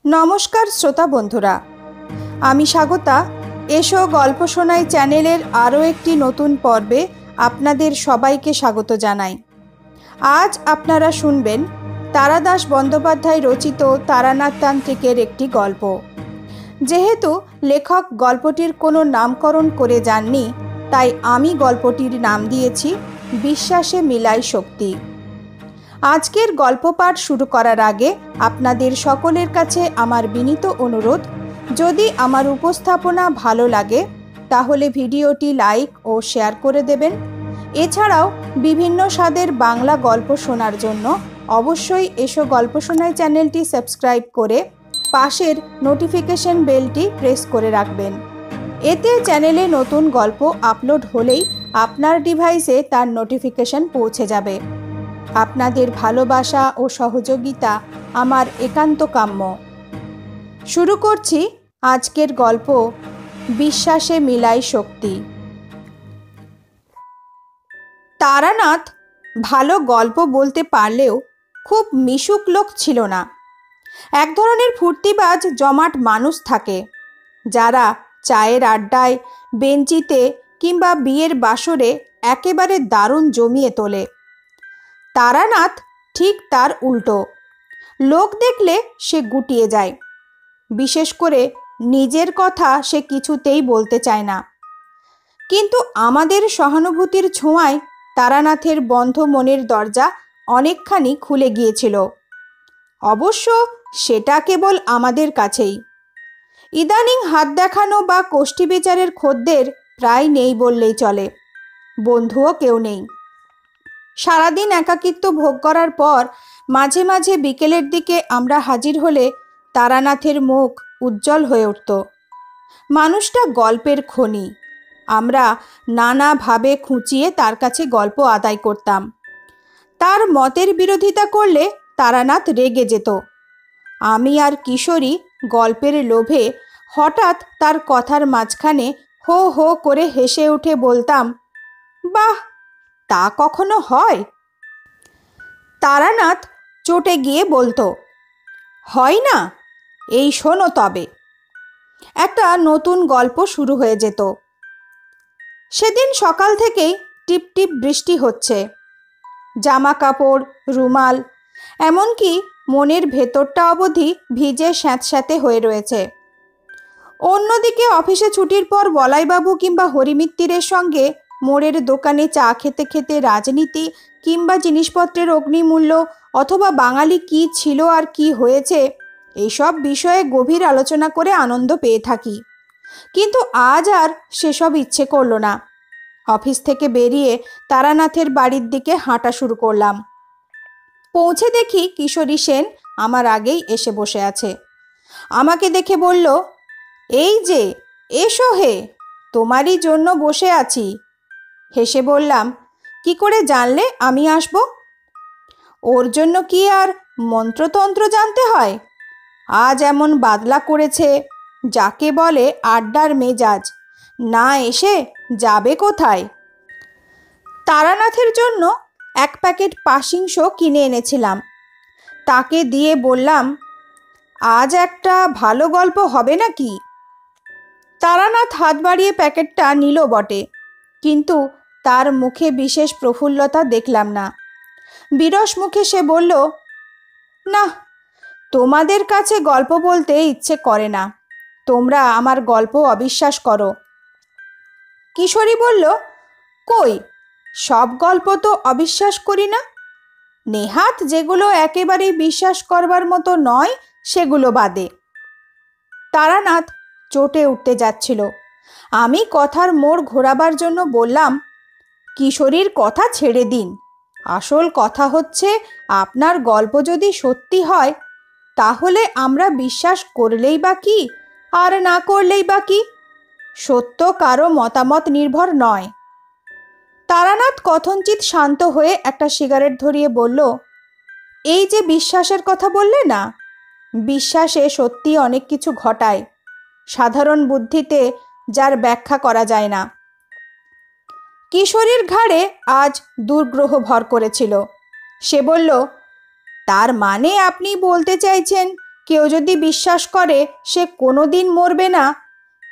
নমস্কার শ্রোতা বন্ধুরা, আমি স্বাগতা। এসো গল্প শোনাই চ্যানেলের আরও একটি নতুন পর্বে আপনাদের সবাইকে স্বাগত জানাই। আজ আপনারা শুনবেন তারাদাস বন্দ্যোপাধ্যায় রচিত তারানাথ তান্ত্রিকের একটি গল্প। যেহেতু লেখক গল্পটির কোনো নামকরণ করে যাননি, তাই আমি গল্পটির নাম দিয়েছি বিশ্বাসে মিলাই শক্তি। আজকের গল্প পাঠ শুরু করার আগে আপনাদের সকলের কাছে আমার বিনীত অনুরোধ, যদি আমার উপস্থাপনা ভালো লাগে তাহলে ভিডিওটি লাইক ও শেয়ার করে দেবেন। এছাড়াও বিভিন্ন স্বাদের বাংলা গল্প শোনার জন্য অবশ্যই এসো গল্প শোনাই চ্যানেলটি সাবস্ক্রাইব করে পাশের নোটিফিকেশন বেলটি প্রেস করে রাখবেন। এতে চ্যানেলে নতুন গল্প আপলোড হলেই আপনার ডিভাইসে তার নোটিফিকেশন পৌঁছে যাবে। আপনাদের ভালোবাসা ও সহযোগিতা আমার একান্ত কাম্য। শুরু করছি আজকের গল্প বিশ্বাসে মিলাই শক্তি। তারানাথ ভালো গল্প বলতে পারলেও খুব মিশুক লোক ছিল না। এক ধরনের ফুর্তিবাজ জমাট মানুষ থাকে, যারা চায়ের আড্ডায়, বেঞ্চিতে কিংবা বিয়ের বাসরে একেবারে দারুণ জমিয়ে তোলে। তারানাথ ঠিক তার উল্টো। লোক দেখলে সে গুটিয়ে যায়। বিশেষ করে নিজের কথা সে কিছুতেই বলতে চায় না। কিন্তু আমাদের সহানুভূতির ছোঁয়ায় তারানাথের বন্ধ মনের দরজা অনেকখানি খুলে গিয়েছিল। অবশ্য সেটা কেবল আমাদের কাছেই। ইদানিং হাত দেখানো বা কোষ্ঠী বিচারের খদ্দের প্রায় নেই বললেই চলে। বন্ধুও কেউ নেই। সারাদিন একাকিত্ব ভোগ করার পর মাঝে মাঝে বিকেলের দিকে আমরা হাজির হলে তারানাথের মুখ উজ্জ্বল হয়ে উঠত। মানুষটা গল্পের খনি। আমরা নানাভাবে খুঁচিয়ে তার কাছে গল্প আদায় করতাম। তার মতের বিরোধিতা করলে তারানাথ রেগে যেত। আমি আর কিশোরী গল্পের লোভে হঠাৎ তার কথার মাঝখানে হো হো করে হেসে উঠে বলতাম, বাহ, তা কখনো হয়? তারানাথ চটে গিয়ে বলতো, হয় না? এই শোনো তবে। একটা নতুন গল্প শুরু হয়ে যেত। সেদিন সকাল থেকেই টিপ টিপ বৃষ্টি হচ্ছে। জামা কাপড়, রুমাল, এমনকি মনের ভেতরটা অবধি ভিজে স্যাঁতস্যাঁতে হয়ে রয়েছে। অন্যদিকে অফিসে ছুটির পর বলাইবাবু কিংবা হরিমিত্তিরের সঙ্গে মোড়ের দোকানে চা খেতে খেতে রাজনীতি কিংবা জিনিসপত্রের অগ্নিমূল্য অথবা বাঙালি কি ছিল আর কি হয়েছে, এইসব বিষয়ে গভীর আলোচনা করে আনন্দ পেয়ে থাকি। কিন্তু আজ আর সেসব ইচ্ছে করল না। অফিস থেকে বেরিয়ে তারানাথের বাড়ির দিকে হাঁটা শুরু করলাম। পৌঁছে দেখি কিশোরী সেন আমার আগেই এসে বসে আছে। আমাকে দেখে বলল, এই যে, এসো হে, তোমারই জন্য বসে আছি। হেসে বললাম, কি করে জানলে আমি আসব? ওর জন্য কি আর মন্ত্রতন্ত্র জানতে হয়? আজ এমন বাদলা করেছে, যাকে বলে আড্ডার মেজাজ, না এসে যাবে কোথায়? তারানাথের জন্য এক প্যাকেট পাশিংশ কিনে এনেছিলাম। তাকে দিয়ে বললাম, আজ একটা ভালো গল্প হবে নাকি? তারানাথ হাত বাড়িয়ে প্যাকেটটা নিল বটে, কিন্তু তার মুখে বিশেষ প্রফুল্লতা দেখলাম না। বিরস মুখে সে বলল, না, তোমাদের কাছে গল্প বলতে ইচ্ছে করে না। তোমরা আমার গল্প অবিশ্বাস করো। কিশোরী বলল, কই, সব গল্প তো অবিশ্বাস করি না। নেহাত যেগুলো একেবারেই বিশ্বাস করবার মতো নয় সেগুলো বাদে। তারানাথ চটে উঠতে যাচ্ছিল। আমি কথার মোড় ঘোরাবার জন্য বললাম, কিশোরীর কথা ছেড়ে দিন। আসল কথা হচ্ছে, আপনার গল্প যদি সত্যি হয় তাহলে আমরা বিশ্বাস করলেই বা কি, আর না করলেই বা কি? সত্য কারো মতামত নির্ভর নয়। তারানাথ কথঞ্চিত শান্ত হয়ে একটা সিগারেট ধরিয়ে বলল, এই যে বিশ্বাসের কথা বললে না, বিশ্বাসে সত্যি অনেক কিছু ঘটায়, সাধারণ বুদ্ধিতে যার ব্যাখ্যা করা যায় না। কিশোরীর ঘাড়ে আজ দুর্গ্রহ ভর করেছিল। সে বলল, তার মানে আপনি বলতে চাইছেন কেউ যদি বিশ্বাস করে সে কোনো দিন মরবে না,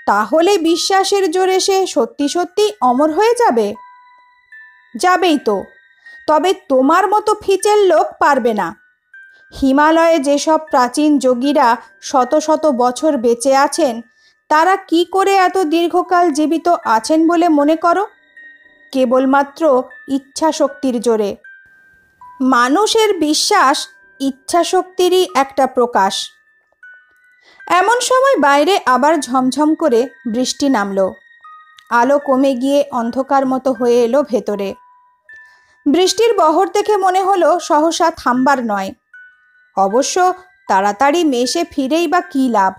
তাহলে বিশ্বাসের জোরে সে সত্যি সত্যি অমর হয়ে যাবে? যাবেই তো, তবে তোমার মতো ফিচেল লোক পারবে না। হিমালয়ে যেসব প্রাচীন যোগীরা শত শত বছর বেঁচে আছেন, তারা কি করে এত দীর্ঘকাল জীবিত আছেন বলে মনে করো? কেবলমাত্র ইচ্ছা শক্তির জোরে। মানুষের বিশ্বাস ইচ্ছা শক্তিরই একটা প্রকাশ। এমন সময় বাইরে আবার ঝমঝম করে বৃষ্টি নামলো। আলো কমে গিয়ে অন্ধকার মতো হয়ে এলো ভেতরে। বৃষ্টির বহর দেখে মনে হলো সহসা থামবার নয়। অবশ্য তাড়াতাড়ি মেশে ফিরেই বা কী লাভ?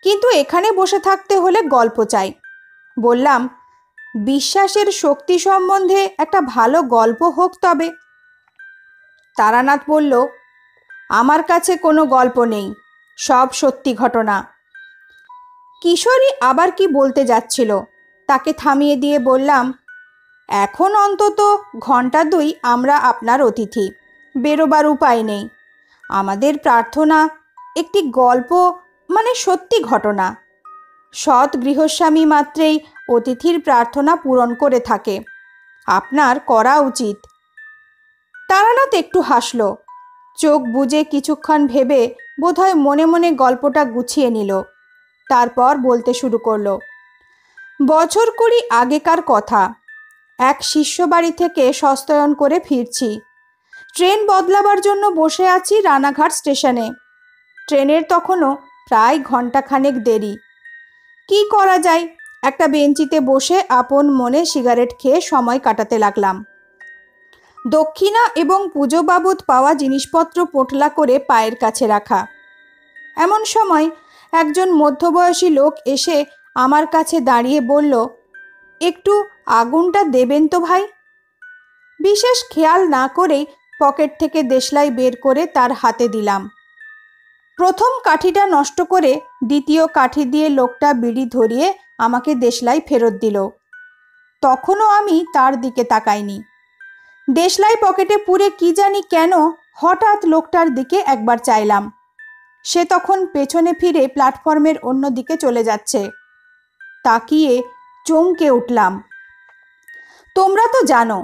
কিন্তু এখানে বসে থাকতে হলে গল্প চাই। বললাম, বিশ্বাসের শক্তি সম্বন্ধে একটা ভালো গল্প হোক তবে। তারানাথ বলল, আমার কাছে কোনো গল্প নেই, সব সত্যি ঘটনা। কিশোরী আবার কি বলতে যাচ্ছিল, তাকে থামিয়ে দিয়ে বললাম, এখন অন্তত ঘন্টা 2 আমরা আপনার অতিথি, বেরোবার উপায় নেই। আমাদের প্রার্থনা একটি গল্প, মানে সত্যি ঘটনা। সৎ গৃহস্বামী মাত্রেই অতিথির প্রার্থনা পূরণ করে থাকে। আপনার করা উচিত। তারানাথ একটু হাসল। চোখ বুজে কিছুক্ষণ ভেবে বোধহয় মনে মনে গল্পটা গুছিয়ে নিল। তারপর বলতে শুরু করলো। বছর 20 আগেকার কথা। এক শিষ্য বাড়ি থেকে সস্তায়ন করে ফিরছি। ট্রেন বদলাবার জন্য বসে আছি রানাঘাট স্টেশনে। ট্রেনের তখনও প্রায় ঘন্টাখানেক দেরি। কি করা যায়, একটা বেঞ্চিতে বসে আপন মনে সিগারেট খেয়ে সময় কাটাতে লাগলাম। দক্ষিণা এবং পুজো বাবদ পাওয়া জিনিসপত্র পোটলা করে পায়ের কাছে রাখা। এমন সময় একজন মধ্যবয়সী লোক এসে আমার কাছে দাঁড়িয়ে বলল, একটু আগুনটা দেবেন তো ভাই। বিশেষ খেয়াল না করেই পকেট থেকে দেশলাই বের করে তার হাতে দিলাম। প্রথম কাঠিটা নষ্ট করে দ্বিতীয় কাঠি দিয়ে লোকটা বিড়ি ধরিয়ে আমাকে দেশলাই ফেরত দিল। তখনও আমি তার দিকে তাকাইনি। দেশলাই পকেটে পুরে কি জানি কেন হঠাৎ লোকটার দিকে একবার চাইলাম। সে তখন পেছনে ফিরে প্ল্যাটফর্মের অন্য দিকে চলে যাচ্ছে। তাকিয়ে চমকে উঠলাম। তোমরা তো জানো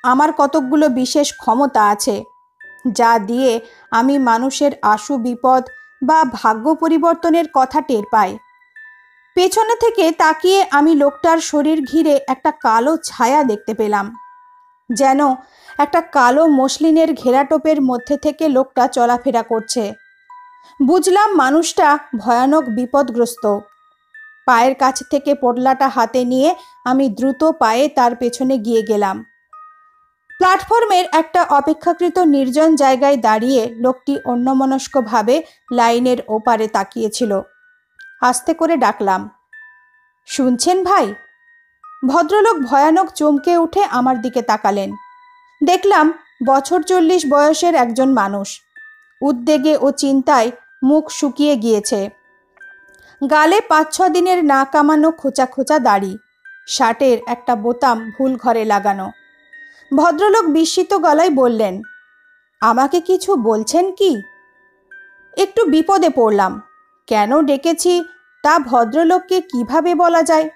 আমার কতকগুলো বিশেষ ক্ষমতা আছে, যা দিয়ে আমি মানুষের আশু বিপদ বা ভাগ্য পরিবর্তনের কথা টের পাই। পেছনে থেকে তাকিয়ে আমি লোকটার শরীর ঘিরে একটা কালো ছায়া দেখতে পেলাম। যেন একটা কালো মসলিনের ঘেরাটোপের মধ্যে থেকে লোকটা চলাফেরা করছে। বুঝলাম মানুষটা ভয়ানক বিপদগ্রস্ত। পায়ের কাছ থেকে পোটলাটা হাতে নিয়ে আমি দ্রুত পায়ে তার পেছনে গিয়ে গেলাম। প্ল্যাটফর্মের একটা অপেক্ষাকৃত নির্জন জায়গায় দাঁড়িয়ে লোকটি অন্যমনস্কভাবে লাইনের ওপারে তাকিয়েছিল। আস্তে করে ডাকলাম, শুনছেন ভাই? ভদ্রলোক ভয়ানক চমকে উঠে আমার দিকে তাকালেন। দেখলাম বছর 40 বয়সের একজন মানুষ। উদ্বেগে ও চিন্তায় মুখ শুকিয়ে গিয়েছে। গালে 5-6 দিনের না কামানো খোঁচা খোঁচা দাড়ি, শার্টের একটা বোতাম ভুল ঘরে লাগানো। ভদ্রলোক বিস্মিত গলায় বললেন, আমাকে কিছু বলছেন কি? একটু বিপদে পড়লাম। কেন ডেকেছি তা ভদ্রলোককে কিভাবে বলা যায়?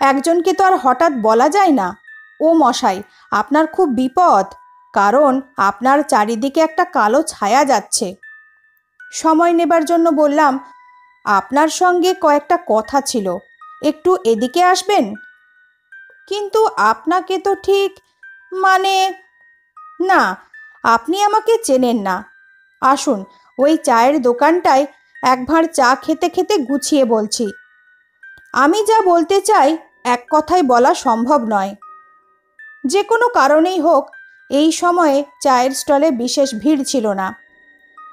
একজনকে তো আর হঠাৎ বলা যায় না, ও মশাই আপনার খুব বিপদ, কারণ আপনার চারিদিকে একটা কালো ছায়া যাচ্ছে। সময় নেবার জন্য বললাম, আপনার সঙ্গে কয়েকটা কথা ছিল, একটু এদিকে আসবেন? কিন্তু আপনাকে তো ঠিক, মানে, না, আপনি আমাকে চেনেন না। আসুন, ওই চায়ের দোকানটায় এক ভাঁড় চা খেতে খেতে গুছিয়ে বলছি। আমি যা বলতে চাই এক কথায় বলা সম্ভব নয়। যে কোনো কারণেই হোক এই সময়ে চায়ের স্টলে বিশেষ ভিড় ছিল না।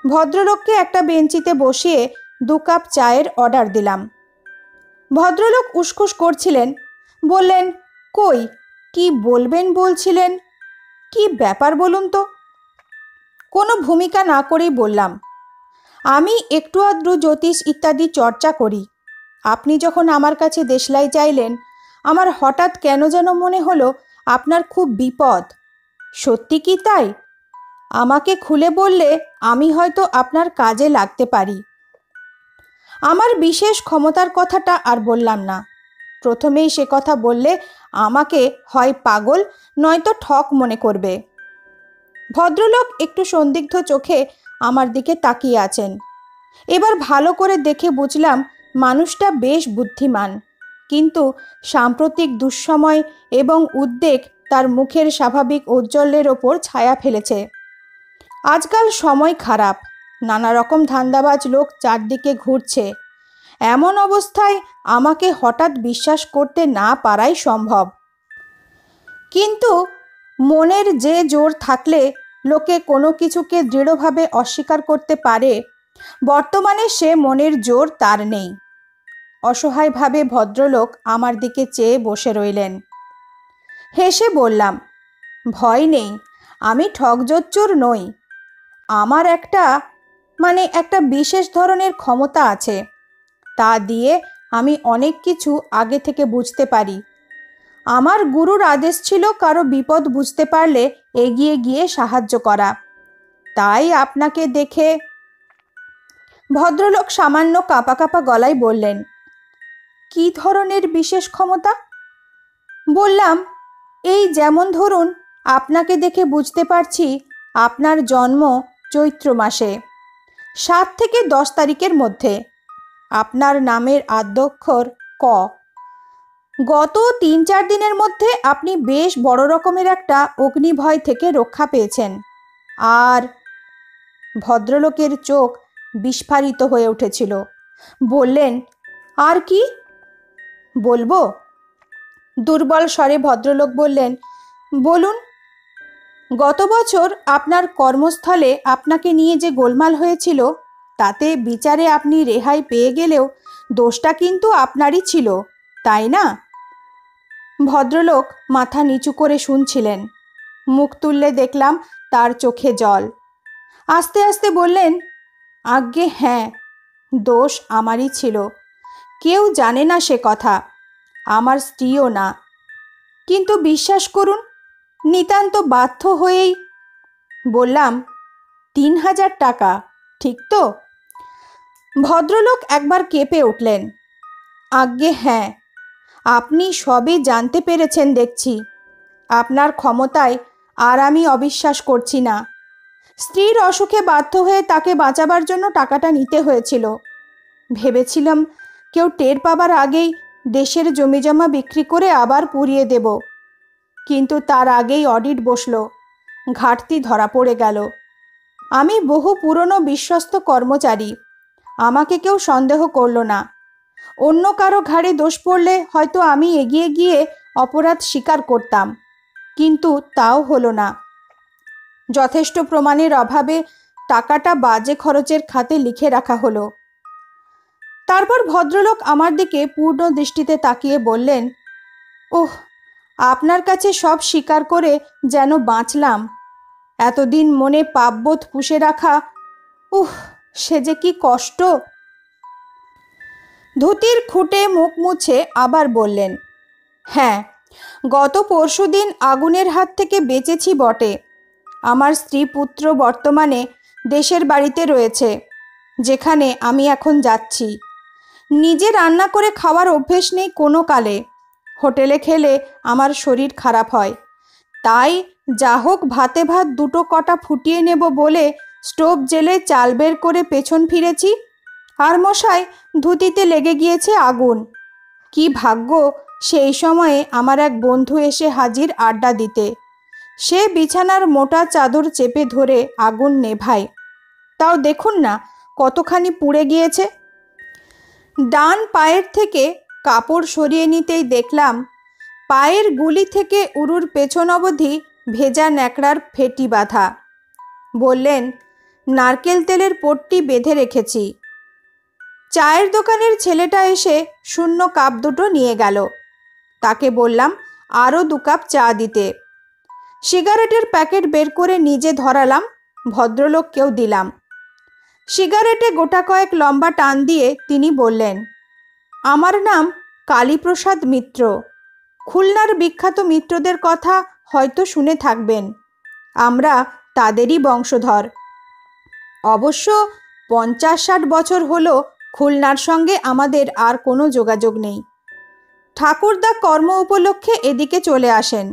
ভদ্রলোককে একটা বেঞ্চিতে বসিয়ে 2 কাপ চায়ের অর্ডার দিলাম। ভদ্রলোক উসখুস করছিলেন। বললেন, কই, কি বলবেন বলছিলেন? কি ব্যাপার বলুন তো? কোনো ভূমিকা না করেই বললাম, আমি একটু আধটু জ্যোতিষ ইত্যাদি চর্চা করি। আপনি যখন আমার কাছে দেশলাই চাইলেন, আমার হঠাৎ কেন যেন মনে হলো আপনার খুব বিপদ। সত্যি কি তাই? আমাকে খুলে বললে আমি হয়তো আপনার কাজে লাগতে পারি। আমার বিশেষ ক্ষমতার কথাটা আর বললাম না। প্রথমেই সে কথা বললে আমাকে হয় পাগল নয়তো ঠক মনে করবে। ভদ্রলোক একটু সন্দিগ্ধ চোখে আমার দিকে তাকিয়ে আছেন। এবার ভালো করে দেখে বুঝলাম মানুষটা বেশ বুদ্ধিমান, কিন্তু সাম্প্রতিক দুঃসময় এবং উদ্বেগ তার মুখের স্বাভাবিক ঔজ্জ্বল্যের ওপর ছায়া ফেলেছে। আজকাল সময় খারাপ, নানা রকম ধান্দাবাজ লোক চারদিকে ঘুরছে। এমন অবস্থায় আমাকে হঠাৎ বিশ্বাস করতে না পারাই সম্ভব। কিন্তু মনের যে জোর থাকলে লোকে কোনো কিছুকে দৃঢ়ভাবে অস্বীকার করতে পারে, বর্তমানে সে মনের জোর তার নেই। অসহায়ভাবে ভদ্রলোক আমার দিকে চেয়ে বসে রইলেন। হেসে বললাম, ভয় নেই, আমি ঠকজোচ্চোর নই। আমার একটা বিশেষ ধরনের ক্ষমতা আছে। তা দিয়ে আমি অনেক কিছু আগে থেকে বুঝতে পারি। আমার গুরুর আদেশ ছিল কারো বিপদ বুঝতে পারলে এগিয়ে গিয়ে সাহায্য করা। তাই আপনাকে দেখে। ভদ্রলোক সামান্য কাঁপা কাঁপা গলায় বললেন, কি ধরনের বিশেষ ক্ষমতা? বললাম, এই যেমন ধরুন, আপনাকে দেখে বুঝতে পারছি আপনার জন্ম চৈত্র মাসে 7 থেকে 10 তারিখের মধ্যে। আপনার নামের আদ্যক্ষর ক। গত 3-4 দিনের মধ্যে আপনি বেশ বড় রকমের একটা অগ্নিভয় থেকে রক্ষা পেয়েছেন। আর ভদ্রলোকের চোখ বিস্ফারিত হয়ে উঠেছিল। বললেন, আর কি বলবো? দুর্বল স্বরে ভদ্রলোক বললেন, বলুন। গত বছর আপনার কর্মস্থলে আপনাকে নিয়ে যে গোলমাল হয়েছিল, তাতে বিচারে আপনি রেহাই পেয়ে গেলেও দোষটা কিন্তু আপনারই ছিল, তাই না? ভদ্রলোক মাথা নিচু করে শুনছিলেন। মুখ তুললে দেখলাম তার চোখে জল। আস্তে আস্তে বললেন, আজ্ঞে হ্যাঁ, দোষ আমারই ছিল। কেউ জানে না সে কথা, আমার স্ত্রীও না। কিন্তু বিশ্বাস করুন, নিতান্ত বাধ্য হয়েই। বললাম, 3000 টাকা, ঠিক তো? ভদ্রলোক একবার কেঁপে উঠলেন। আজ্ঞে হ্যাঁ, আপনি সবই জানতে পেরেছেন দেখছি। আপনার ক্ষমতায় আর আমি অবিশ্বাস করছি না। স্ত্রীর অসুখে বাধ্য হয়ে তাকে বাঁচাবার জন্য টাকাটা নিতে হয়েছিল। ভেবেছিলাম কেউ টের পাবার আগেই দেশের জমিজমা বিক্রি করে আবার পুড়িয়ে দেব। কিন্তু তার আগেই অডিট বসলো, ঘাটতি ধরা পড়ে গেল। আমি বহু পুরনো বিশ্বস্ত কর্মচারী, আমাকে কেউ সন্দেহ করল না। অন্য কারো ঘাড়ে দোষ পড়লে হয়তো আমি এগিয়ে গিয়ে অপরাধ স্বীকার করতাম, কিন্তু তাও হলো না। যথেষ্ট প্রমাণের অভাবে টাকাটা বাজে খরচের খাতে লিখে রাখা হলো। তারপর ভদ্রলোক আমার দিকে পূর্ণ দৃষ্টিতে তাকিয়ে বললেন, ওহ, আপনার কাছে সব স্বীকার করে যেন বাঁচলাম। এতদিন মনে পাপবোধ পুষে রাখা, সে যে কি কষ্ট। ধুতির খুঁটে মুখ মুছে আবার বললেন, হ্যাঁ, গত পরশুদিন আগুনের হাত থেকে বেঁচেছি বটে। আমার স্ত্রী পুত্র বর্তমানে দেশের বাড়িতে রয়েছে, যেখানে আমি এখন যাচ্ছি। নিজে রান্না করে খাওয়ার অভ্যেস নেই কোনো কালে। হোটেলে খেলে আমার শরীর খারাপ হয়। তাই যা হোক ভাতে ভাত দুটো কটা ফুটিয়ে নেব বলে স্টোভ জেলে চাল বের করে পেছন ফিরেছি, আর মশাই ধুতিতে লেগে গিয়েছে আগুন। কি ভাগ্য সেই সময়ে আমার এক বন্ধু এসে হাজির আড্ডা দিতে। সে বিছানার মোটা চাদর চেপে ধরে আগুন নেভায়। তাও দেখুন না কতখানি পুড়ে গিয়েছে। ডান পায়ের থেকে কাপড় সরিয়ে নিতেই দেখলাম পায়ের গুলি থেকে উরুর পেছন অবধি ভেজা ন্যাকড়ার ফেটি বাঁধা। বললেন, নারকেল তেলের পট্টি বেঁধে রেখেছি। চায়ের দোকানের ছেলেটা এসে শূন্য কাপ দুটো নিয়ে গেল। তাকে বললাম আরও 2 কাপ চা দিতে। সিগারেটের প্যাকেট বের করে নিজে ধরালাম, ভদ্রলোককেও দিলাম। সিগারেটে গোটা কয়েক লম্বা টান দিয়ে তিনি বললেন, আমার নাম কালীপ্রসাদ মিত্র। খুলনার বিখ্যাত মিত্রদের কথা হয়তো শুনে থাকবেন। আমরা তাদেরই বংশধর। অবশ্য 50-60 বছর হলো খুলনার সঙ্গে আমাদের আর কোনো যোগাযোগ নেই। ঠাকুরদা কর্ম উপলক্ষে এদিকে চলে আসেন,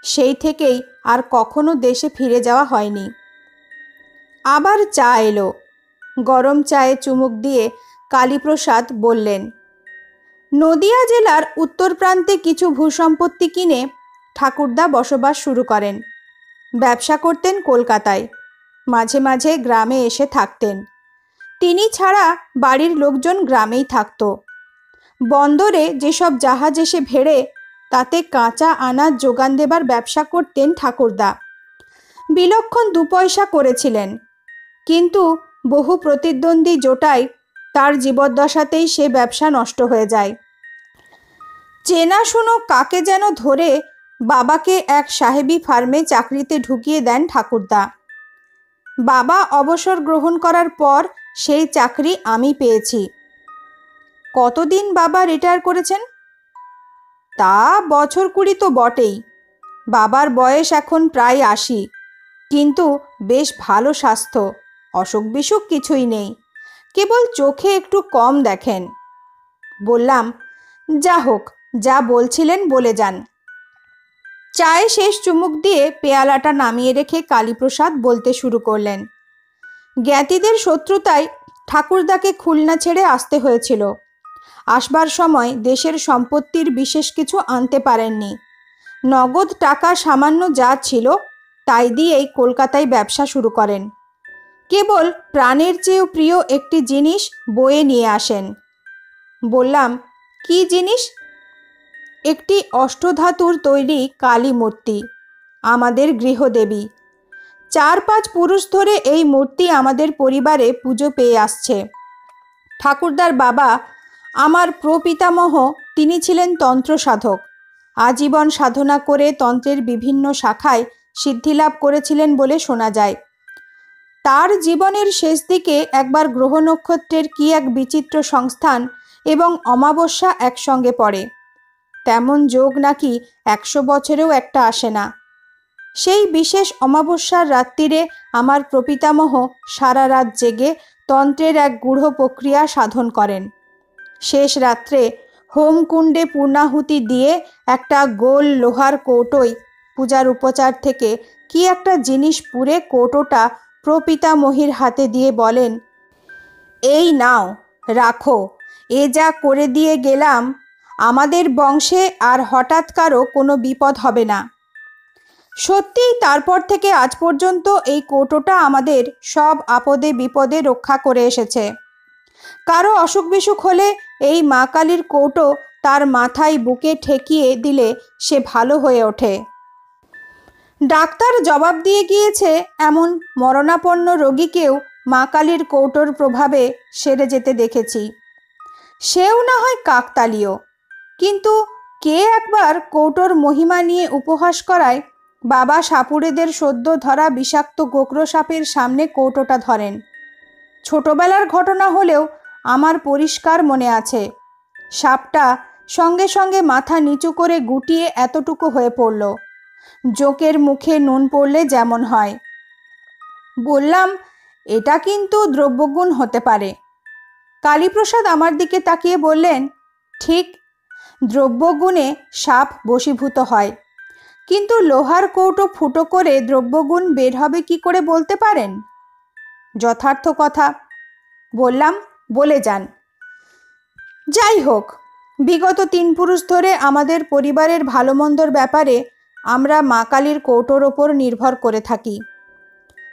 সেই থেকেই আর কখনো দেশে ফিরে যাওয়া হয়নি। আবার চা এলো। গরম চায়ে চুমুক দিয়ে কালীপ্রসাদ বললেন, নদিয়া জেলার উত্তর প্রান্তে কিছু ভূসম্পত্তি কিনে ঠাকুরদা বসবাস শুরু করেন। ব্যবসা করতেন কলকাতায়, মাঝে মাঝে গ্রামে এসে থাকতেন। তিনি ছাড়া বাড়ির লোকজন গ্রামেই থাকত। বন্দরে যেসব জাহাজ এসে ভেড়ে তাতে কাঁচা আনাজ যোগান দেবার ব্যবসা করতেন ঠাকুরদা। বিলক্ষণ 2 পয়সা করেছিলেন, কিন্তু বহু প্রতিদ্বন্দ্বী জোটায় তার জীবদ্দশাতেই সে ব্যবসা নষ্ট হয়ে যায়। চেনাশুনো কাকে যেন ধরে বাবাকে এক সাহেবি ফার্মে চাকরিতে ঢুকিয়ে দেন ঠাকুরদা। বাবা অবসর গ্রহণ করার পর সেই চাকরি আমি পেয়েছি। কতদিন বাবা রিটায়ার করেছেন? তা বছর 20 তো বটেই। বাবার বয়স এখন প্রায় 80, কিন্তু বেশ ভালো স্বাস্থ্য, অসুখ বিসুখ কিছুই নেই, কেবল চোখে একটু কম দেখেন। বললাম, যা হোক, যা বলছিলেন বলে যান। চায়ে শেষ চুমুক দিয়ে পেয়ালাটা নামিয়ে রেখে কালীপ্রসাদ বলতে শুরু করলেন, জ্ঞাতিদের শত্রুতায় ঠাকুরদাকে খুলনা ছেড়ে আসতে হয়েছিল। আসবার সময় দেশের সম্পত্তির বিশেষ কিছু আনতে পারেননি। নগদ টাকা সামান্য যা ছিল তাই দিয়েই কলকাতায় ব্যবসা শুরু করেন। কেবল প্রাণের চেয়েও প্রিয় একটি জিনিস বয়ে নিয়ে আসেন। বললাম, কি জিনিস? একটি অষ্টধাতুর তৈরি কালী মূর্তি, আমাদের গৃহদেবী। 4-5 পুরুষ ধরে এই মূর্তি আমাদের পরিবারে পুজো পেয়ে আসছে। ঠাকুরদার বাবা, আমার প্রপিতামহ, তিনি ছিলেন তন্ত্র সাধক। আজীবন সাধনা করে তন্ত্রের বিভিন্ন শাখায় সিদ্ধিলাভ করেছিলেন বলে শোনা যায়। তার জীবনের শেষ দিকে একবার গ্রহ নক্ষত্রের কি এক বিচিত্র সংস্থান এবং অমাবস্যা একসঙ্গে পড়ে। তেমন যোগ নাকি 100 বছরেও একটা আসে না। সেই বিশেষ অমাবস্যার রাত্রিরে আমার প্রপিতামহ সারা রাত জেগে তন্ত্রের এক গূঢ় প্রক্রিয়া সাধন করেন। শেষ রাত্রে হোমকুণ্ডে পূর্ণাহুতি দিয়ে একটা গোল লোহার কৌটোয় পূজার উপচার থেকে কি একটা জিনিস পুরে কৌটোটা প্রপিতামহীর হাতে দিয়ে বলেন, এই নাও, রাখো, এ যা করে দিয়ে গেলাম, আমাদের বংশে আর হঠাৎ কারো কোনো বিপদ হবে না। সত্যিই তারপর থেকে আজ পর্যন্ত এই কৌটোটা আমাদের সব আপদে বিপদে রক্ষা করে এসেছে। কারো অসুখ বিসুখ হলে এই মা কালীর কৌটো তার মাথায় বুকে ঠেকিয়ে দিলে সে ভালো হয়ে ওঠে। ডাক্তার জবাব দিয়ে গিয়েছে, এমন মরণাপন্ন রোগীকেও মা কালীর কৌটোর প্রভাবে সেরে যেতে দেখেছি। সেও না হয় কাকতালীয়, কিন্তু কে একবার কৌটোর মহিমা নিয়ে উপহাস করায় বাবা সাপুড়েদের সদ্য ধরা বিষাক্ত গোকরো সাপের সামনে কৌটোটা ধরেন। ছোটবেলার ঘটনা হলেও আমার পরিষ্কার মনে আছে। সাপটা সঙ্গে সঙ্গে মাথা নিচু করে গুটিয়ে এতটুকু হয়ে পড়ল, জোকের মুখে নুন পড়লে যেমন হয়। বললাম, এটা কিন্তু দ্রব্যগুণ হতে পারে। কালীপ্রসাদ আমার দিকে তাকিয়ে বললেন, ঠিক, দ্রব্যগুণে সাপ বশীভূত হয়, কিন্তু লোহার কৌটো ফুটো করে দ্রব্যগুণ বের হবে কি করে বলতে পারেন? যথার্থ কথা। বললাম, বলে যান। যাই হোক, বিগত 3 পুরুষ ধরে আমাদের পরিবারের ভালো মন্দর ব্যাপারে আমরা মা কালীর কৌটোর ওপর নির্ভর করে থাকি।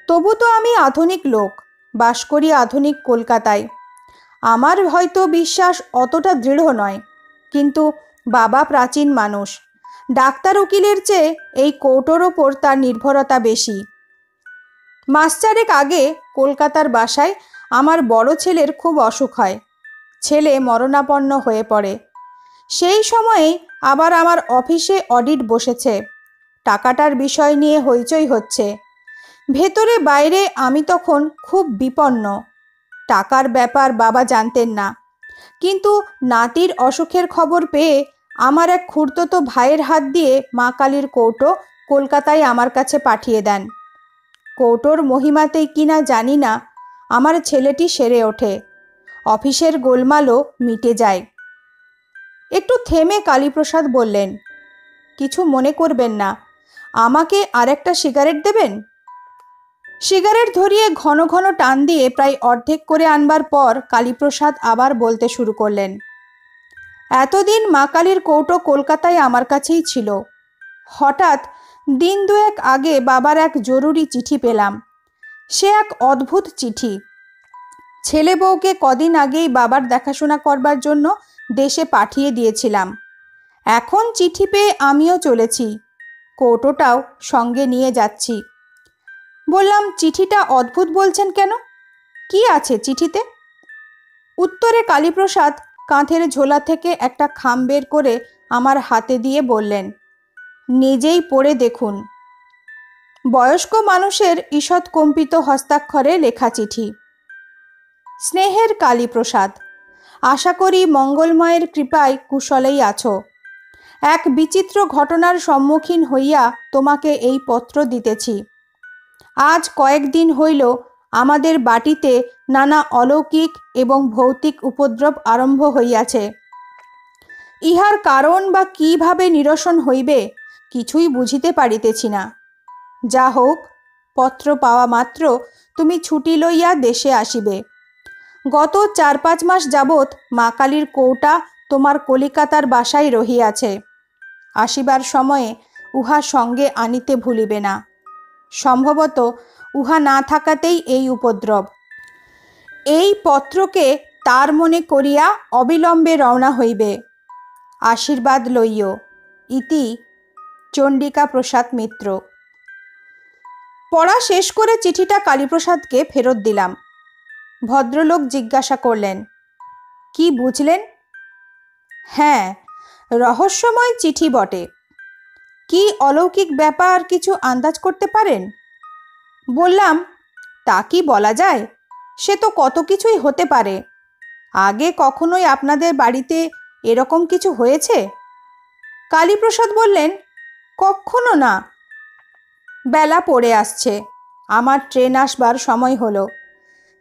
তবু তো আমি আধুনিক লোক, বাস করি আধুনিক কলকাতায়। আমার হয়তো বিশ্বাস অতটা দৃঢ় নয়, কিন্তু বাবা প্রাচীন মানুষ। ডাক্তার উকিলের চেয়ে এই কৌটোর ওপর তার নির্ভরতা বেশি। মাস 4 আগে কলকাতার বাসায় আমার বড় ছেলের খুব অসুখ হয়। ছেলে মরণাপন্ন হয়ে পড়ে। সেই সময়েই আবার আমার অফিসে অডিট বসেছে। টাকাটার বিষয় নিয়ে হইচই হচ্ছে। ভেতরে বাইরে আমি তখন খুব বিপন্ন। টাকার ব্যাপার বাবা জানতেন না, কিন্তু নাতির অসুখের খবর পেয়ে আমার এক খুড়তুতো ভাইয়ের হাত দিয়ে মা কালীর কৌটো কলকাতায় আমার কাছে পাঠিয়ে দেন। কৌটোর মহিমাতেই কিনা জানি না আমার ছেলেটি সেরে ওঠে, অফিসের গোলমালও মিটে যায়। একটু থেমে কালীপ্রসাদ বললেন, কিছু মনে করবেন না, আমাকে আরেকটা সিগারেট দেবেন? সিগারেট ধরিয়ে ঘন ঘন টান দিয়ে প্রায় অর্ধেক করে আনবার পর কালীপ্রসাদ আবার বলতে শুরু করলেন, এতদিন মা কালীর কৌটো কলকাতায় আমার কাছেই ছিল। হঠাৎ দিন দুয়েক আগে বাবার এক জরুরি চিঠি পেলাম। সে এক অদ্ভুত চিঠি। ছেলে বউকে কদিন আগেই বাবার দেখাশোনা করবার জন্য দেশে পাঠিয়ে দিয়েছিলাম। এখন চিঠি পেয়ে আমিও চলেছি, কৌটোটাও সঙ্গে নিয়ে যাচ্ছি। বললাম, চিঠিটা অদ্ভুত বলছেন কেন? কি আছে চিঠিতে? উত্তরে কালীপ্রসাদ কাঁধের ঝোলা থেকে একটা খাম বের করে আমার হাতে দিয়ে বললেন, নিজেই পড়ে দেখুন। বয়স্ক মানুষের ঈষৎ কম্পিত হস্তাক্ষরে লেখা চিঠি। স্নেহের কালীপ্রসাদ, আশা করি মঙ্গলময়ের কৃপায় কুশলেই আছো। এক বিচিত্র ঘটনার সম্মুখীন হইয়া তোমাকে এই পত্র দিতেছি। আজ কয়েকদিন হইল আমাদের বাটিতে নানা অলৌকিক এবং ভৌতিক উপদ্রব আরম্ভ হইয়াছে। ইহার কারণ বা কিভাবে নিরসন হইবে কিছুই বুঝিতে পারিতেছি না। যা হোক, পত্র পাওয়া মাত্র তুমি ছুটি লইয়া দেশে আসিবে। গত 4-5 মাস যাবৎ মা কালীর কৌটা তোমার কলিকাতার বাসায় রহিয়াছে। আসিবার সময়ে উহা সঙ্গে আনিতে ভুলিবে না। সম্ভবত উহা না থাকাতেই এই উপদ্রব। এই পত্রকে তার মনে করিয়া অবিলম্বে রওনা হইবে। আশীর্বাদ লইও। ইতি চণ্ডিকা প্রসাদ মিত্র। পড়া শেষ করে চিঠিটা কালীপ্রসাদকে ফেরত দিলাম। ভদ্রলোক জিজ্ঞাসা করলেন, কি বুঝলেন? হ্যাঁ, রহস্যময় চিঠি বটে। কি অলৌকিক ব্যাপার কিছু আন্দাজ করতে পারেন? বললাম, তা কি বলা যায়? সে তো কত কিছুই হতে পারে। আগে কখনোই আপনাদের বাড়িতে এরকম কিছু হয়েছে? কালীপ্রসাদ বললেন, কখনো না। বেলা পড়ে আসছে, আমার ট্রেন আসবার সময় হলো।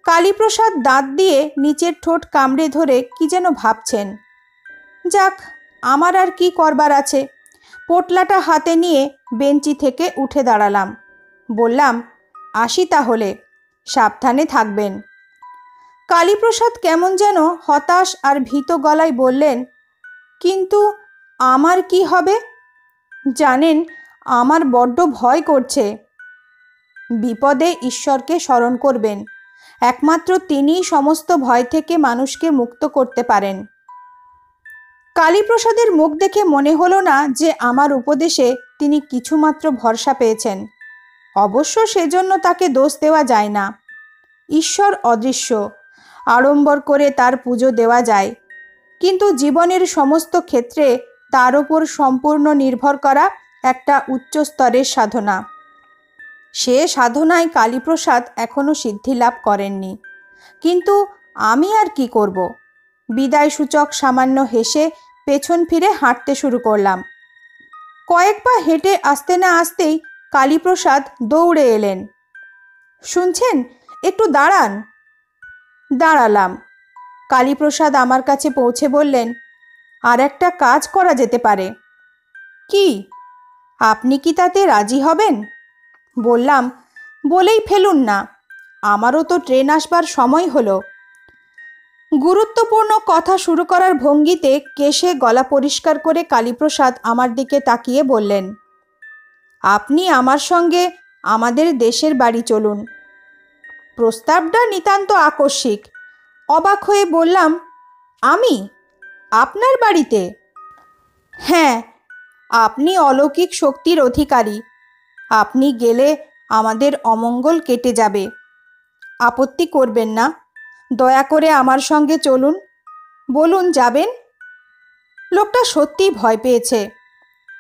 কালীপ্রসাদ দাঁত দিয়ে নিচের ঠোঁট কামড়ে ধরে কি যেন ভাবছেন। যাক, আমার আর কি করবার আছে। পোটলাটা হাতে নিয়ে বেঞ্চি থেকে উঠে দাঁড়ালাম। বললাম, আসি তাহলে, সাবধানে থাকবেন। কালীপ্রসাদ কেমন যেন হতাশ আর ভীত গলায় বললেন, কিন্তু আমার কি হবে? জানেন, আমার বড্ড ভয় করছে। বিপদে ঈশ্বরকে স্মরণ করবেন। একমাত্র তিনিই সমস্ত ভয় থেকে মানুষকে মুক্ত করতে পারেন। কালীপ্রসাদের মুখ দেখে মনে হলো না যে আমার উপদেশে তিনি কিছুমাত্র ভরসা পেয়েছেন। অবশ্য সেজন্য তাকে দোষ দেওয়া যায় না। ঈশ্বর অদৃশ্য, আড়ম্বর করে তার পুজো দেওয়া যায়, কিন্তু জীবনের সমস্ত ক্ষেত্রে তার উপর সম্পূর্ণ নির্ভর করা একটা উচ্চ স্তরের সাধনা। সে সাধনায় কালীপ্রসাদ এখনো সিদ্ধি লাভ করেননি। কিন্তু আমি আর কি করব? বিদায়সূচক সামান্য হেসে পেছন ফিরে হাঁটতে শুরু করলাম। কয়েক পা হেঁটে আসতে না আসতেই কালীপ্রসাদ দৌড়ে এলেন। শুনছেন, একটু দাঁড়ান। দাঁড়ালাম। কালীপ্রসাদ আমার কাছে পৌঁছে বললেন, আর একটা কাজ করা যেতে পারে। কি? আপনি কি তাতে রাজি হবেন? বললাম, বলেই ফেলুন না, আমারও তো ট্রেন আসবার সময় হলো। গুরুত্বপূর্ণ কথা শুরু করার ভঙ্গিতে কেশে গলা পরিষ্কার করে কালীপ্রসাদ আমার দিকে তাকিয়ে বললেন, আপনি আমার সঙ্গে আমাদের দেশের বাড়ি চলুন। প্রস্তাবটা নিতান্ত আকস্মিক। অবাক হয়ে বললাম, আমি? আপনার বাড়িতে? হ্যাঁ, আপনি অলৌকিক শক্তির অধিকারী। আপনি গেলে আমাদের অমঙ্গল কেটে যাবে। আপত্তি করবেন না? দয়া করে আমার সঙ্গে চলুন। বলুন, যাবেন? লোকটা সত্যিই ভয় পেয়েছে,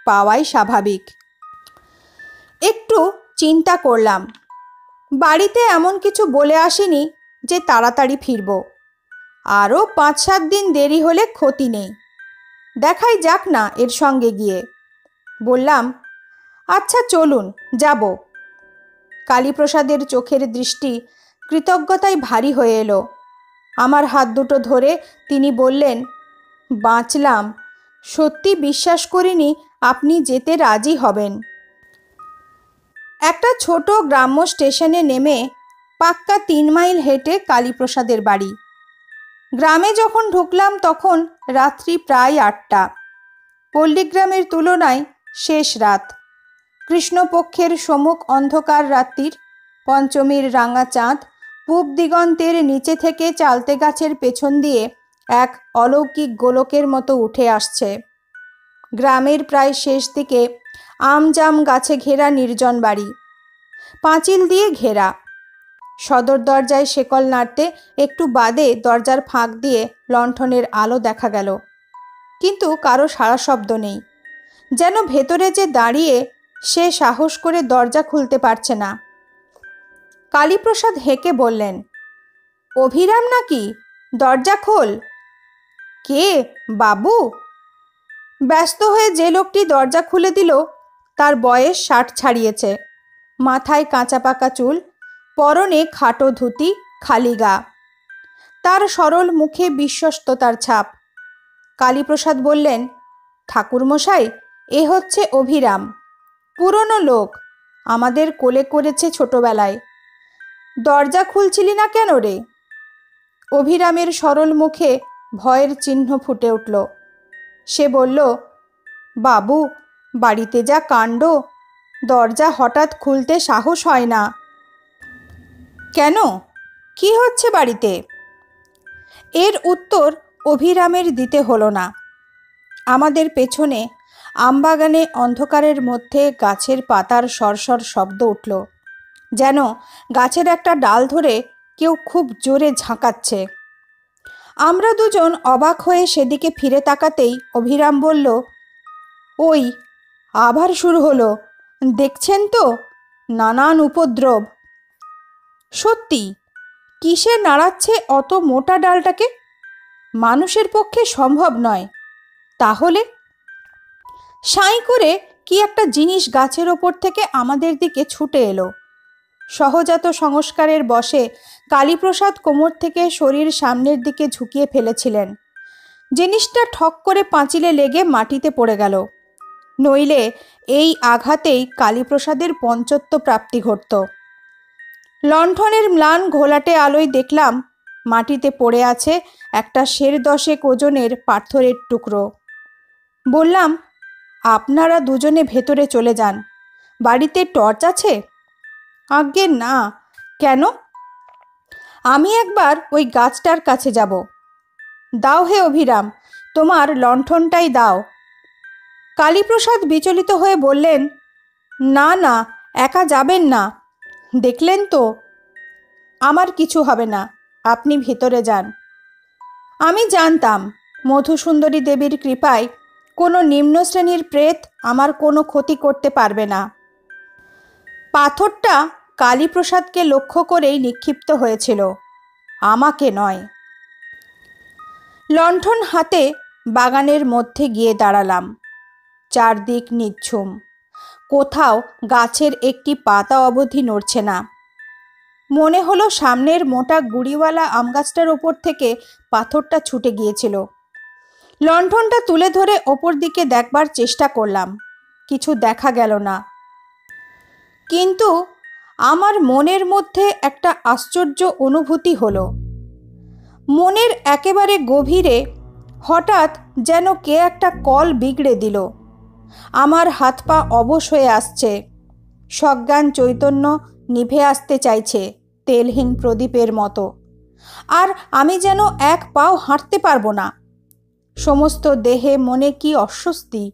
পাওয়াই স্বাভাবিক। একটু চিন্তা করলাম। বাড়িতে এমন কিছু বলে আসিনি যে তাড়াতাড়ি ফিরব। আরও 5-7 দিন দেরি হলে ক্ষতি নেই। দেখাই যাক না এর সঙ্গে গিয়ে। বললাম, আচ্ছা চলুন, যাব। কালীপ্রসাদের চোখের দৃষ্টি কৃতজ্ঞতায় ভারী হয়ে এলো। আমার হাত দুটো ধরে তিনি বললেন, বাঁচলাম। সত্যি বিশ্বাস করিনি আপনি যেতে রাজি হবেন। একটা ছোট গ্রাম্য স্টেশনে নেমে পাক্কা 3 মাইল হেঁটে কালীপ্রসাদের বাড়ি। গ্রামে যখন ঢুকলাম তখন রাত্রি প্রায় 8টা। পল্লীগ্রামের তুলনায় শেষ রাত। কৃষ্ণপক্ষের সম্মুখ অন্ধকার রাত্রির পঞ্চমীর রাঙা চাঁদ পূব দিগন্তের নিচে থেকে চালতে গাছের পেছন দিয়ে এক অলৌকিক গোলকের মতো উঠে আসছে। গ্রামের প্রায় শেষ দিকে আমজাম গাছে ঘেরা নির্জন বাড়ি, পাঁচিল দিয়ে ঘেরা। সদর দরজায় শেকল নাড়তে একটু বাদে দরজার ফাঁক দিয়ে লণ্ঠনের আলো দেখা গেল, কিন্তু কারো সাড়া শব্দ নেই। যেন ভেতরে যে দাঁড়িয়ে সে সাহস করে দরজা খুলতে পারছে না। কালীপ্রসাদ হেঁকে বললেন, অভিরাম নাকি? দরজা খোল। কে বাবু? ব্যস্ত হয়ে যে লোকটি দরজা খুলে দিল তার বয়স 60 ছাড়িয়েছে। মাথায় কাঁচা পাকা চুল, পরনে খাটো ধুতি, খালি গা। তার সরল মুখে বিশ্বস্ততার ছাপ। কালীপ্রসাদ বললেন, ঠাকুরমশাই, এ হচ্ছে অভিরাম। পুরনো লোক, আমাদের কোলে করেছে ছোটবেলায়। দরজা খুলছিলি না কেন রে? অভিরামের সরল মুখে ভয়ের চিহ্ন ফুটে উঠল। সে বলল, বাবু, বাড়িতে যা কাণ্ড, দরজা হঠাৎ খুলতে সাহস হয় না। কেন, কি হচ্ছে বাড়িতে? এর উত্তর অভিরামের দিতে হলো না। আমাদের পেছনে আমবাগানে অন্ধকারের মধ্যে গাছের পাতার সরসর শব্দ উঠল, যেন গাছের একটা ডাল ধরে কেউ খুব জোরে ঝাঁকাচ্ছে। আমরা দুজন অবাক হয়ে সেদিকে ফিরে তাকাতেই অভিরাম বলল, ওই আবার শুরু হলো, দেখছেন তো, নানান উপদ্রব। সত্যি, কিসে নাড়াচ্ছে অত মোটা ডালটাকে? মানুষের পক্ষে সম্ভব নয়। তাহলে সাঁই করে কি একটা জিনিস গাছের ওপর থেকে আমাদের দিকে ছুটে এলো। সহজাত সংস্কারের বশে কালীপ্রসাদ কোমর থেকে শরীর সামনের দিকে ঝুঁকিয়ে ফেলেছিলেন। জিনিসটা ঠক করে পাঁচিলে লেগে মাটিতে পড়ে গেল। নইলে এই আঘাতেই কালীপ্রসাদের পঞ্চত্ব প্রাপ্তি ঘটত। লণ্ঠনের ম্লান ঘোলাটে আলোয় দেখলাম মাটিতে পড়ে আছে একটা 10.5 ওজনের পাথরের টুকরো। বললাম, আপনারা দুজনে ভেতরে চলে যান, বাড়িতে টর্চ আছে? আজ্ঞে না। কেন? আমি একবার ওই গাছটার কাছে যাব। দাও হে অভিরাম, তোমার লণ্ঠনটাই দাও। কালীপ্রসাদ বিচলিত হয়ে বললেন, না না, একা যাবেন না। দেখলেন তো, আমার কিছু হবে না, আপনি ভেতরে যান। আমি জানতাম মধুসুন্দরী দেবীর কৃপায় কোনো নিম্ন শ্রেণীর প্রেত আমার কোনো ক্ষতি করতে পারবে না। পাথরটা কালীপ্রসাদকে লক্ষ্য করেই নিক্ষিপ্ত হয়েছিল, আমাকে নয়। লণ্ঠন হাতে বাগানের মধ্যে গিয়ে দাঁড়ালাম। চারদিক নিঝুম, কোথাও গাছের একটি পাতা অবধি নড়ছে না। মনে হলো সামনের মোটা গুড়িওয়ালা আম গাছটার ওপর থেকে পাথরটা ছুটে গিয়েছিল। লণ্ঠনটা তুলে ধরে ওপর দিকে দেখবার চেষ্টা করলাম, কিছু দেখা গেল না। কিন্তু আমার মনের মধ্যে একটা আশ্চর্য অনুভূতি হলো। মনের একেবারে গভীরে হঠাৎ যেন কে একটা কল বিগড়ে দিল। আমার হাত পা অবশ হয়ে আসছে, সজ্ঞান চৈতন্য নিভে আসতে চাইছে তেলহীন প্রদীপের মতো। আর আমি যেন এক পাও হাঁটতে পারবো না। সমস্ত দেহে মনে কি অস্বস্তি,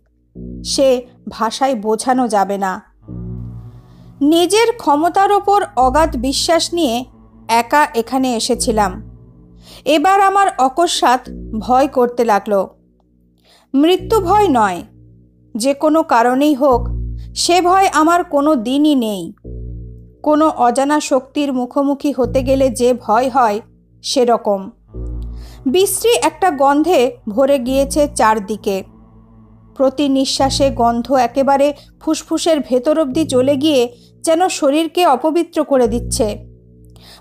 সে ভাষায় বোঝানো যাবে না। নিজের ক্ষমতার ওপর অগাধ বিশ্বাস নিয়ে একা এখানে এসেছিলাম। এবার আমার অকস্মাৎ ভয় করতে লাগলো। মৃত্যু ভয় নয়, যে কোনো কারণেই হোক সে ভয় আমার কোনো দিনই নেই। কোনো অজানা শক্তির মুখোমুখি হতে গেলে যে ভয় হয় সেরকম। বিশ্রী একটা গন্ধে ভরে গিয়েছে চারদিকে। প্রতি নিঃশ্বাসে গন্ধ একেবারে ফুসফুসের ভেতর অবধি চলে গিয়ে যেন শরীরকে অপবিত্র করে দিচ্ছে।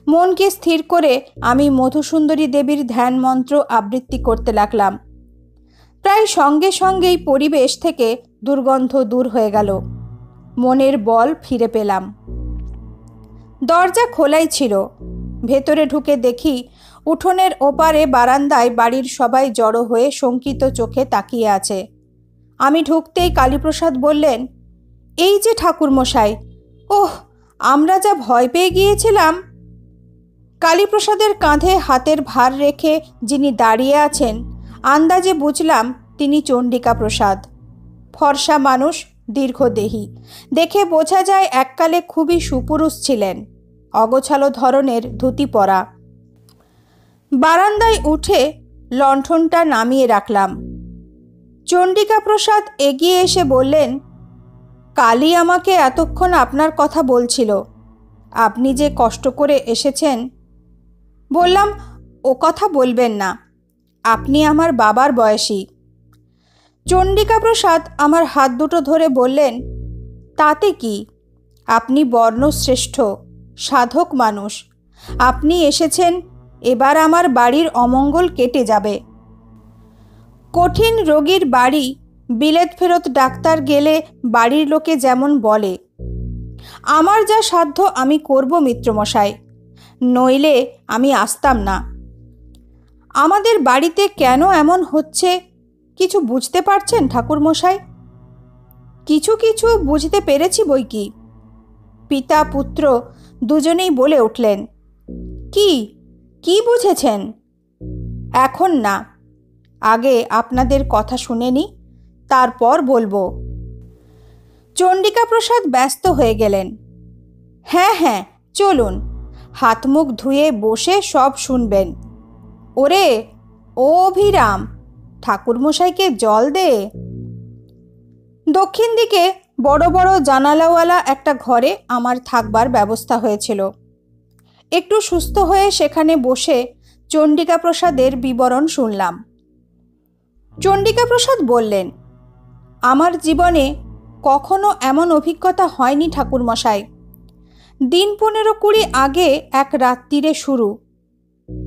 মনকে স্থির করে আমি মধুসুন্দরী দেবীর ধ্যান মন্ত্র আবৃত্তি করতে লাগলাম। প্রায় সঙ্গে সঙ্গেই পরিবেশ থেকে দুর্গন্ধ দূর হয়ে গেল। মনের বল ফিরে পেলাম। দরজা খোলাই ছিল। ভেতরে ঢুকে দেখি উঠোনের ওপারে বারান্দায় বাড়ির সবাই জড়ো হয়ে শঙ্কিত চোখে তাকিয়ে আছে। আমি ঢুকতেই কালীপ্রসাদ বললেন, এই যে ঠাকুরমশাই, ওহ, আমরা যা ভয় পেয়ে গিয়েছিলাম। কালীপ্রসাদের কাঁধে হাতের ভার রেখে যিনি দাঁড়িয়ে আছেন, আন্দাজে বুঝলাম তিনি চণ্ডিকা প্রসাদ। ফর্সা মানুষ, দীর্ঘদেহী, দেখে বোঝা যায় এককালে খুবই সুপুরুষ ছিলেন। অগোছালো ধরনের ধুতি পরা। বারান্দায় উঠে লণ্ঠনটা নামিয়ে রাখলাম। চণ্ডিকা প্রসাদ এগিয়ে এসে বললেন, কালী আমাকে এতক্ষণ আপনার কথা বলছিল, আপনি যে কষ্ট করে এসেছেন। বললাম, ও কথা বলবেন না, আপনি আমার বাবার বয়সী। চণ্ডিকা প্রসাদ আমার হাত দুটো ধরে বললেন, তাতে কি, আপনি বর্ণশ্রেষ্ঠ সাধক মানুষ, আপনি এসেছেন, এবার আমার বাড়ির অমঙ্গল কেটে যাবে। কঠিন রোগীর বাড়ি বিলেত ফেরত ডাক্তার গেলে বাড়ির লোকে যেমন বলে, আমার যা সাধ্য আমি করব মিত্রমশাই, নইলে আমি আসতাম না। আমাদের বাড়িতে কেন এমন হচ্ছে কিছু বুঝতে পারছেন ঠাকুরমশাই? কিছু কিছু বুঝতে পেরেছি বই কি। পিতা পুত্র দুজনেই বলে উঠলেন, কি কি বুঝেছেন? এখন না, আগে আপনাদের কথা শুনে নি, তারপর বলবো। চণ্ডিকা প্রসাদ ব্যস্ত হয়ে গেলেন। হ্যাঁ হ্যাঁ, চলুন, হাত মুখ ধুয়ে বসে সব শুনবেন। ওরে ও অভিরাম, ঠাকুরমশাইকে জল দে। দক্ষিণ দিকে বড় বড় জানালাওয়ালা একটা ঘরে আমার থাকবার ব্যবস্থা হয়েছিল। একটু সুস্থ হয়ে সেখানে বসে চণ্ডিকা প্রসাদের বিবরণ শুনলাম। চণ্ডিকা প্রসাদ বললেন, আমার জীবনে কখনো এমন অভিজ্ঞতা হয়নি ঠাকুরমশাই। দিন 15-20 আগে এক রাত্রিরে শুরু।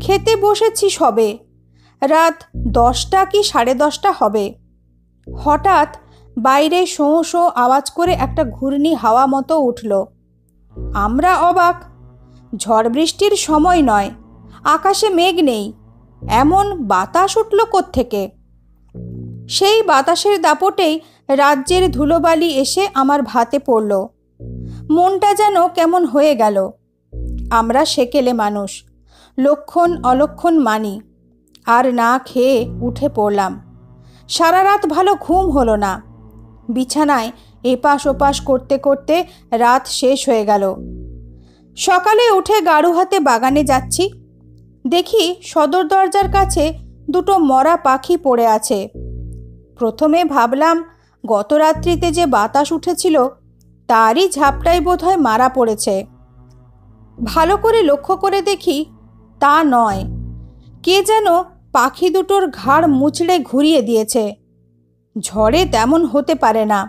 খেতে বসেছি সবে, রাত 10টা কি 10:30 হবে। হঠাৎ বাইরে শোঁ শোঁ আওয়াজ করে একটা ঘূর্ণি হাওয়া মতো উঠল। আমরা অবাক, ঝড় বৃষ্টির সময় নয়, আকাশে মেঘ নেই, এমন বাতাস উঠল কোত্থেকে? সেই বাতাসের দাপটেই রাজ্যের ধুলোবালি এসে আমার ভাতে পড়ল। মনটা যেন কেমন হয়ে গেল। আমরা সেকেলে মানুষ, লক্ষণ অলক্ষণ মানি। আর না খেয়ে উঠে পড়লাম। সারা রাত ভালো ঘুম হলো না। বিছানায় এপাশ ওপাশ করতে করতে রাত শেষ হয়ে গেল। সকালে উঠে গাড়ু হাতে বাগানে যাচ্ছি, দেখি সদর দরজার কাছে দুটো মরা পাখি পড়ে আছে। প্রথমে ভাবলাম গত রাত্রিতে যে বাতাস উঠেছিল তারই ঝাপটাই বোধহয় মারা পড়েছে। ভালো করে লক্ষ্য করে দেখি তা নয়, কে যেন পাখি দুটোর ঘাড় মুচড়ে ঘুরিয়ে দিয়েছে। ঝড়ে তেমন হতে পারে না।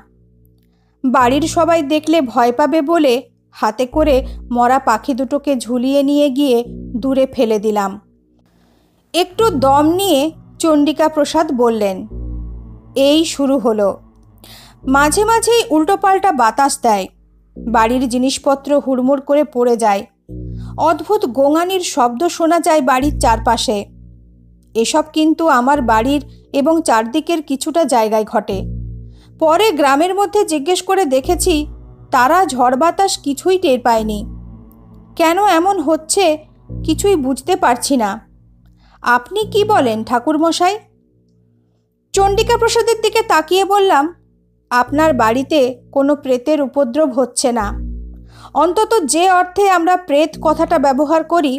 বাড়ির সবাই দেখলে ভয় পাবে বলে হাতে করে মরা পাখি দুটোকে ঝুলিয়ে নিয়ে গিয়ে দূরে ফেলে দিলাম। একটু দম নিয়ে চণ্ডিকা প্রসাদ বললেন, এই শুরু হলো। মাঝে মাঝেই উল্টোপাল্টা বাতাস দেয়, বাড়ির জিনিসপত্র হুড়মুড় করে পড়ে যায়। অদ্ভুত গোঙানির শব্দ শোনা যায় বাড়ির চারপাশে। এসব কিন্তু আমার বাড়ির এবং চারদিকের কিছুটা জায়গায় ঘটে। পরে গ্রামের মধ্যে জিজ্ঞেস করে দেখেছি, তারা ঝড় বাতাস কিছুই টের পায়নি। কেন এমন হচ্ছে কিছুই বুঝতে পারছি না। আপনি কি বলেন ঠাকুরমশাই? চণ্ডিকা প্রসাদের দিকে তাকিয়ে বললাম, আপনার বাড়িতে কোনো প্রেতের উপদ্রব হচ্ছে না। অন্তত যে অর্থে আমরা প্রেত কথাটা ব্যবহার করি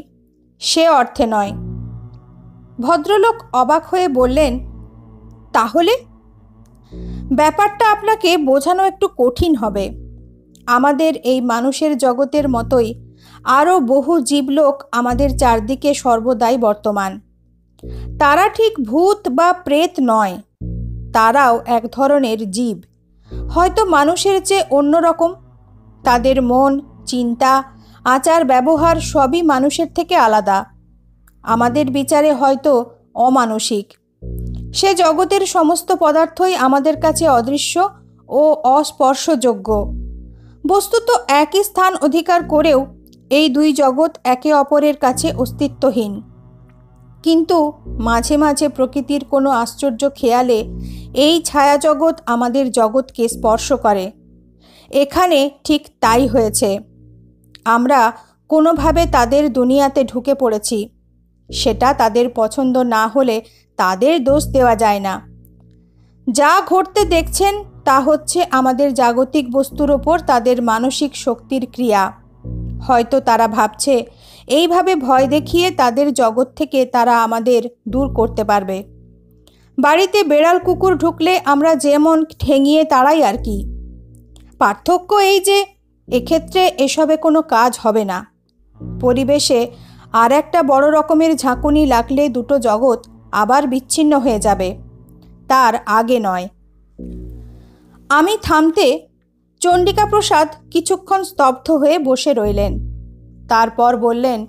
সে অর্থে নয়। ভদ্রলোক অবাক হয়ে বললেন, তাহলে? ব্যাপারটা আপনাকে বোঝানো একটু কঠিন হবে। আমাদের এই মানুষের জগতের মতোই আরও বহু জীবলোক আমাদের চারদিকে সর্বদাই বর্তমান। তারা ঠিক ভূত বা প্রেত নয়, তারাও এক ধরনের জীব, হয়তো মানুষের চেয়ে অন্যরকম। তাদের মন, চিন্তা, আচার ব্যবহার সবই মানুষের থেকে আলাদা। আমাদের বিচারে হয়তো অমানসিক। সে জগতের সমস্ত পদার্থই আমাদের কাছে অদৃশ্য ও অস্পর্শযোগ্য। বস্তুত একই স্থান অধিকার করেও এই দুই জগৎ একে অপরের কাছে অস্তিত্বহীন। কিন্তু মাঝে মাঝে প্রকৃতির কোনো আশ্চর্য খেয়ালে এই ছায়াজগৎ আমাদের জগৎকে স্পর্শ করে। এখানে ঠিক তাই হয়েছে। আমরা কোনোভাবে তাদের দুনিয়াতে ঢুকে পড়েছি। সেটা তাদের পছন্দ না হলে তাদের দোষ দেওয়া যায় না। যা ঘটতে দেখছেন তা হচ্ছে আমাদের জাগতিক বস্তুর ওপর তাদের মানসিক শক্তির ক্রিয়া। হয়তো তারা ভাবছে এইভাবে ভয় দেখিয়ে তাদের জগৎ থেকে তারা আমাদের দূর করতে পারবে। বাড়িতে বেড়াল কুকুর ঢুকলে আমরা যেমন ঠেঙিয়ে তাড়াই আর কি। পার্থক্য এই যে এক্ষেত্রে এসবে কোনো কাজ হবে না। পরিবেশে আর একটা বড় রকমের ঝাঁকুনি লাগলে দুটো জগৎ আবার বিচ্ছিন্ন হয়ে যাবে, তার আগে নয়। আমি থামতে চণ্ডিকা প্রসাদ কিছুক্ষণ স্তব্ধ হয়ে বসে রইলেন। তারপর বললেন,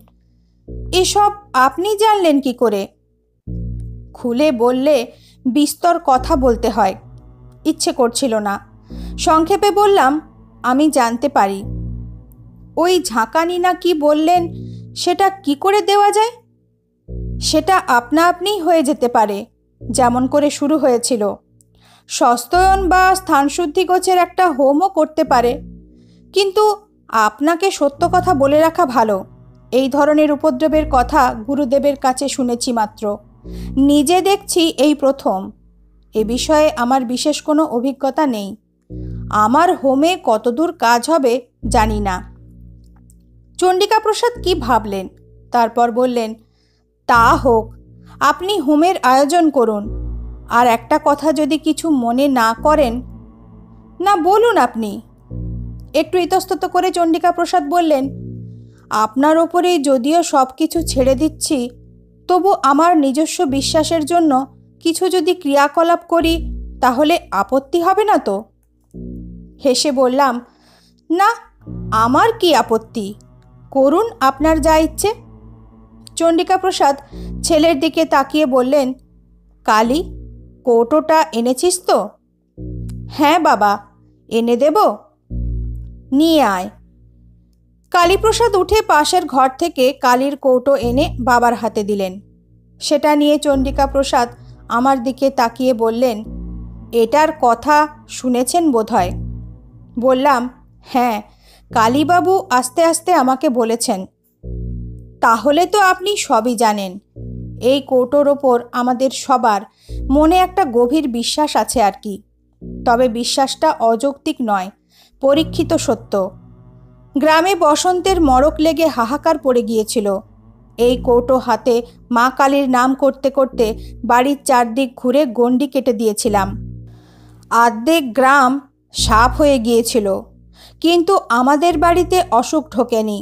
এসব আপনি জানলেন কি করে? খুলে বললে বিস্তর কথা বলতে হয়, ইচ্ছে করছিল না। সংক্ষেপে বললাম, আমি জানতে পারি। ওই ঝাঁকানি না কি বললেন, সেটা কি করে দেওয়া যায়? সেটা আপনা আপনিই হয়ে যেতে পারে, যেমন করে শুরু হয়েছিল। সস্তয়ন বা স্থানশুদ্ধি গোছের একটা হোমও করতে পারে। কিন্তু আপনাকে সত্য কথা বলে রাখা ভালো, এই ধরনের উপদ্রবের কথা গুরুদেবের কাছে শুনেছি মাত্র, নিজে দেখছি এই প্রথম। এ বিষয়ে আমার বিশেষ কোনো অভিজ্ঞতা নেই। আমার হোমে কতদূর কাজ হবে জানি না। চণ্ডিকা প্রসাদ কি ভাবলেন, তারপর বললেন, তা হোক, আপনি হোমের আয়োজন করুন। আর একটা কথা যদি কিছু মনে না করেন। না, বলুন আপনি। একটু ইতস্তত করে চণ্ডিকা প্রসাদ বললেন, আপনার ওপরে যদিও সব কিছু ছেড়ে দিচ্ছি, তবু আমার নিজস্ব বিশ্বাসের জন্য কিছু যদি ক্রিয়াকলাপ করি তাহলে আপত্তি হবে না তো? হেসে বললাম, না, আমার কি আপত্তি, করুন আপনার যা ইচ্ছে। চণ্ডিকা প্রসাদ ছেলের দিকে তাকিয়ে বললেন, কালী, কৌটোটা এনেছিস তো? হ্যাঁ বাবা, এনে দেব? নিয়ে আয়। কালীপ্রসাদ উঠে পাশের ঘর থেকে কালীর কৌটো এনে বাবার হাতে দিলেন। সেটা নিয়ে চণ্ডিকা প্রসাদ আমার দিকে তাকিয়ে বললেন, এটার কথা শুনেছেন বোধহয়? বললাম, হ্যাঁ, কালীবাবু আস্তে আস্তে আমাকে বলেছেন। তাহলে তো আপনি সবই জানেন। এই কৌটোর ওপর আমাদের সবার মনে একটা গভীর বিশ্বাস আছে আর কি। তবে বিশ্বাসটা অযৌক্তিক নয়, পরীক্ষিত সত্য। গ্রামে বসন্তের মড়ক লেগে হাহাকার পড়ে গিয়েছিল। এই কৌটো হাতে মা কালীর নাম করতে করতে বাড়ির চারদিক ঘুরে গণ্ডি কেটে দিয়েছিলাম। অর্ধেক গ্রাম সাফ হয়ে গিয়েছিল, কিন্তু আমাদের বাড়িতে অসুখ ঢোকেনি।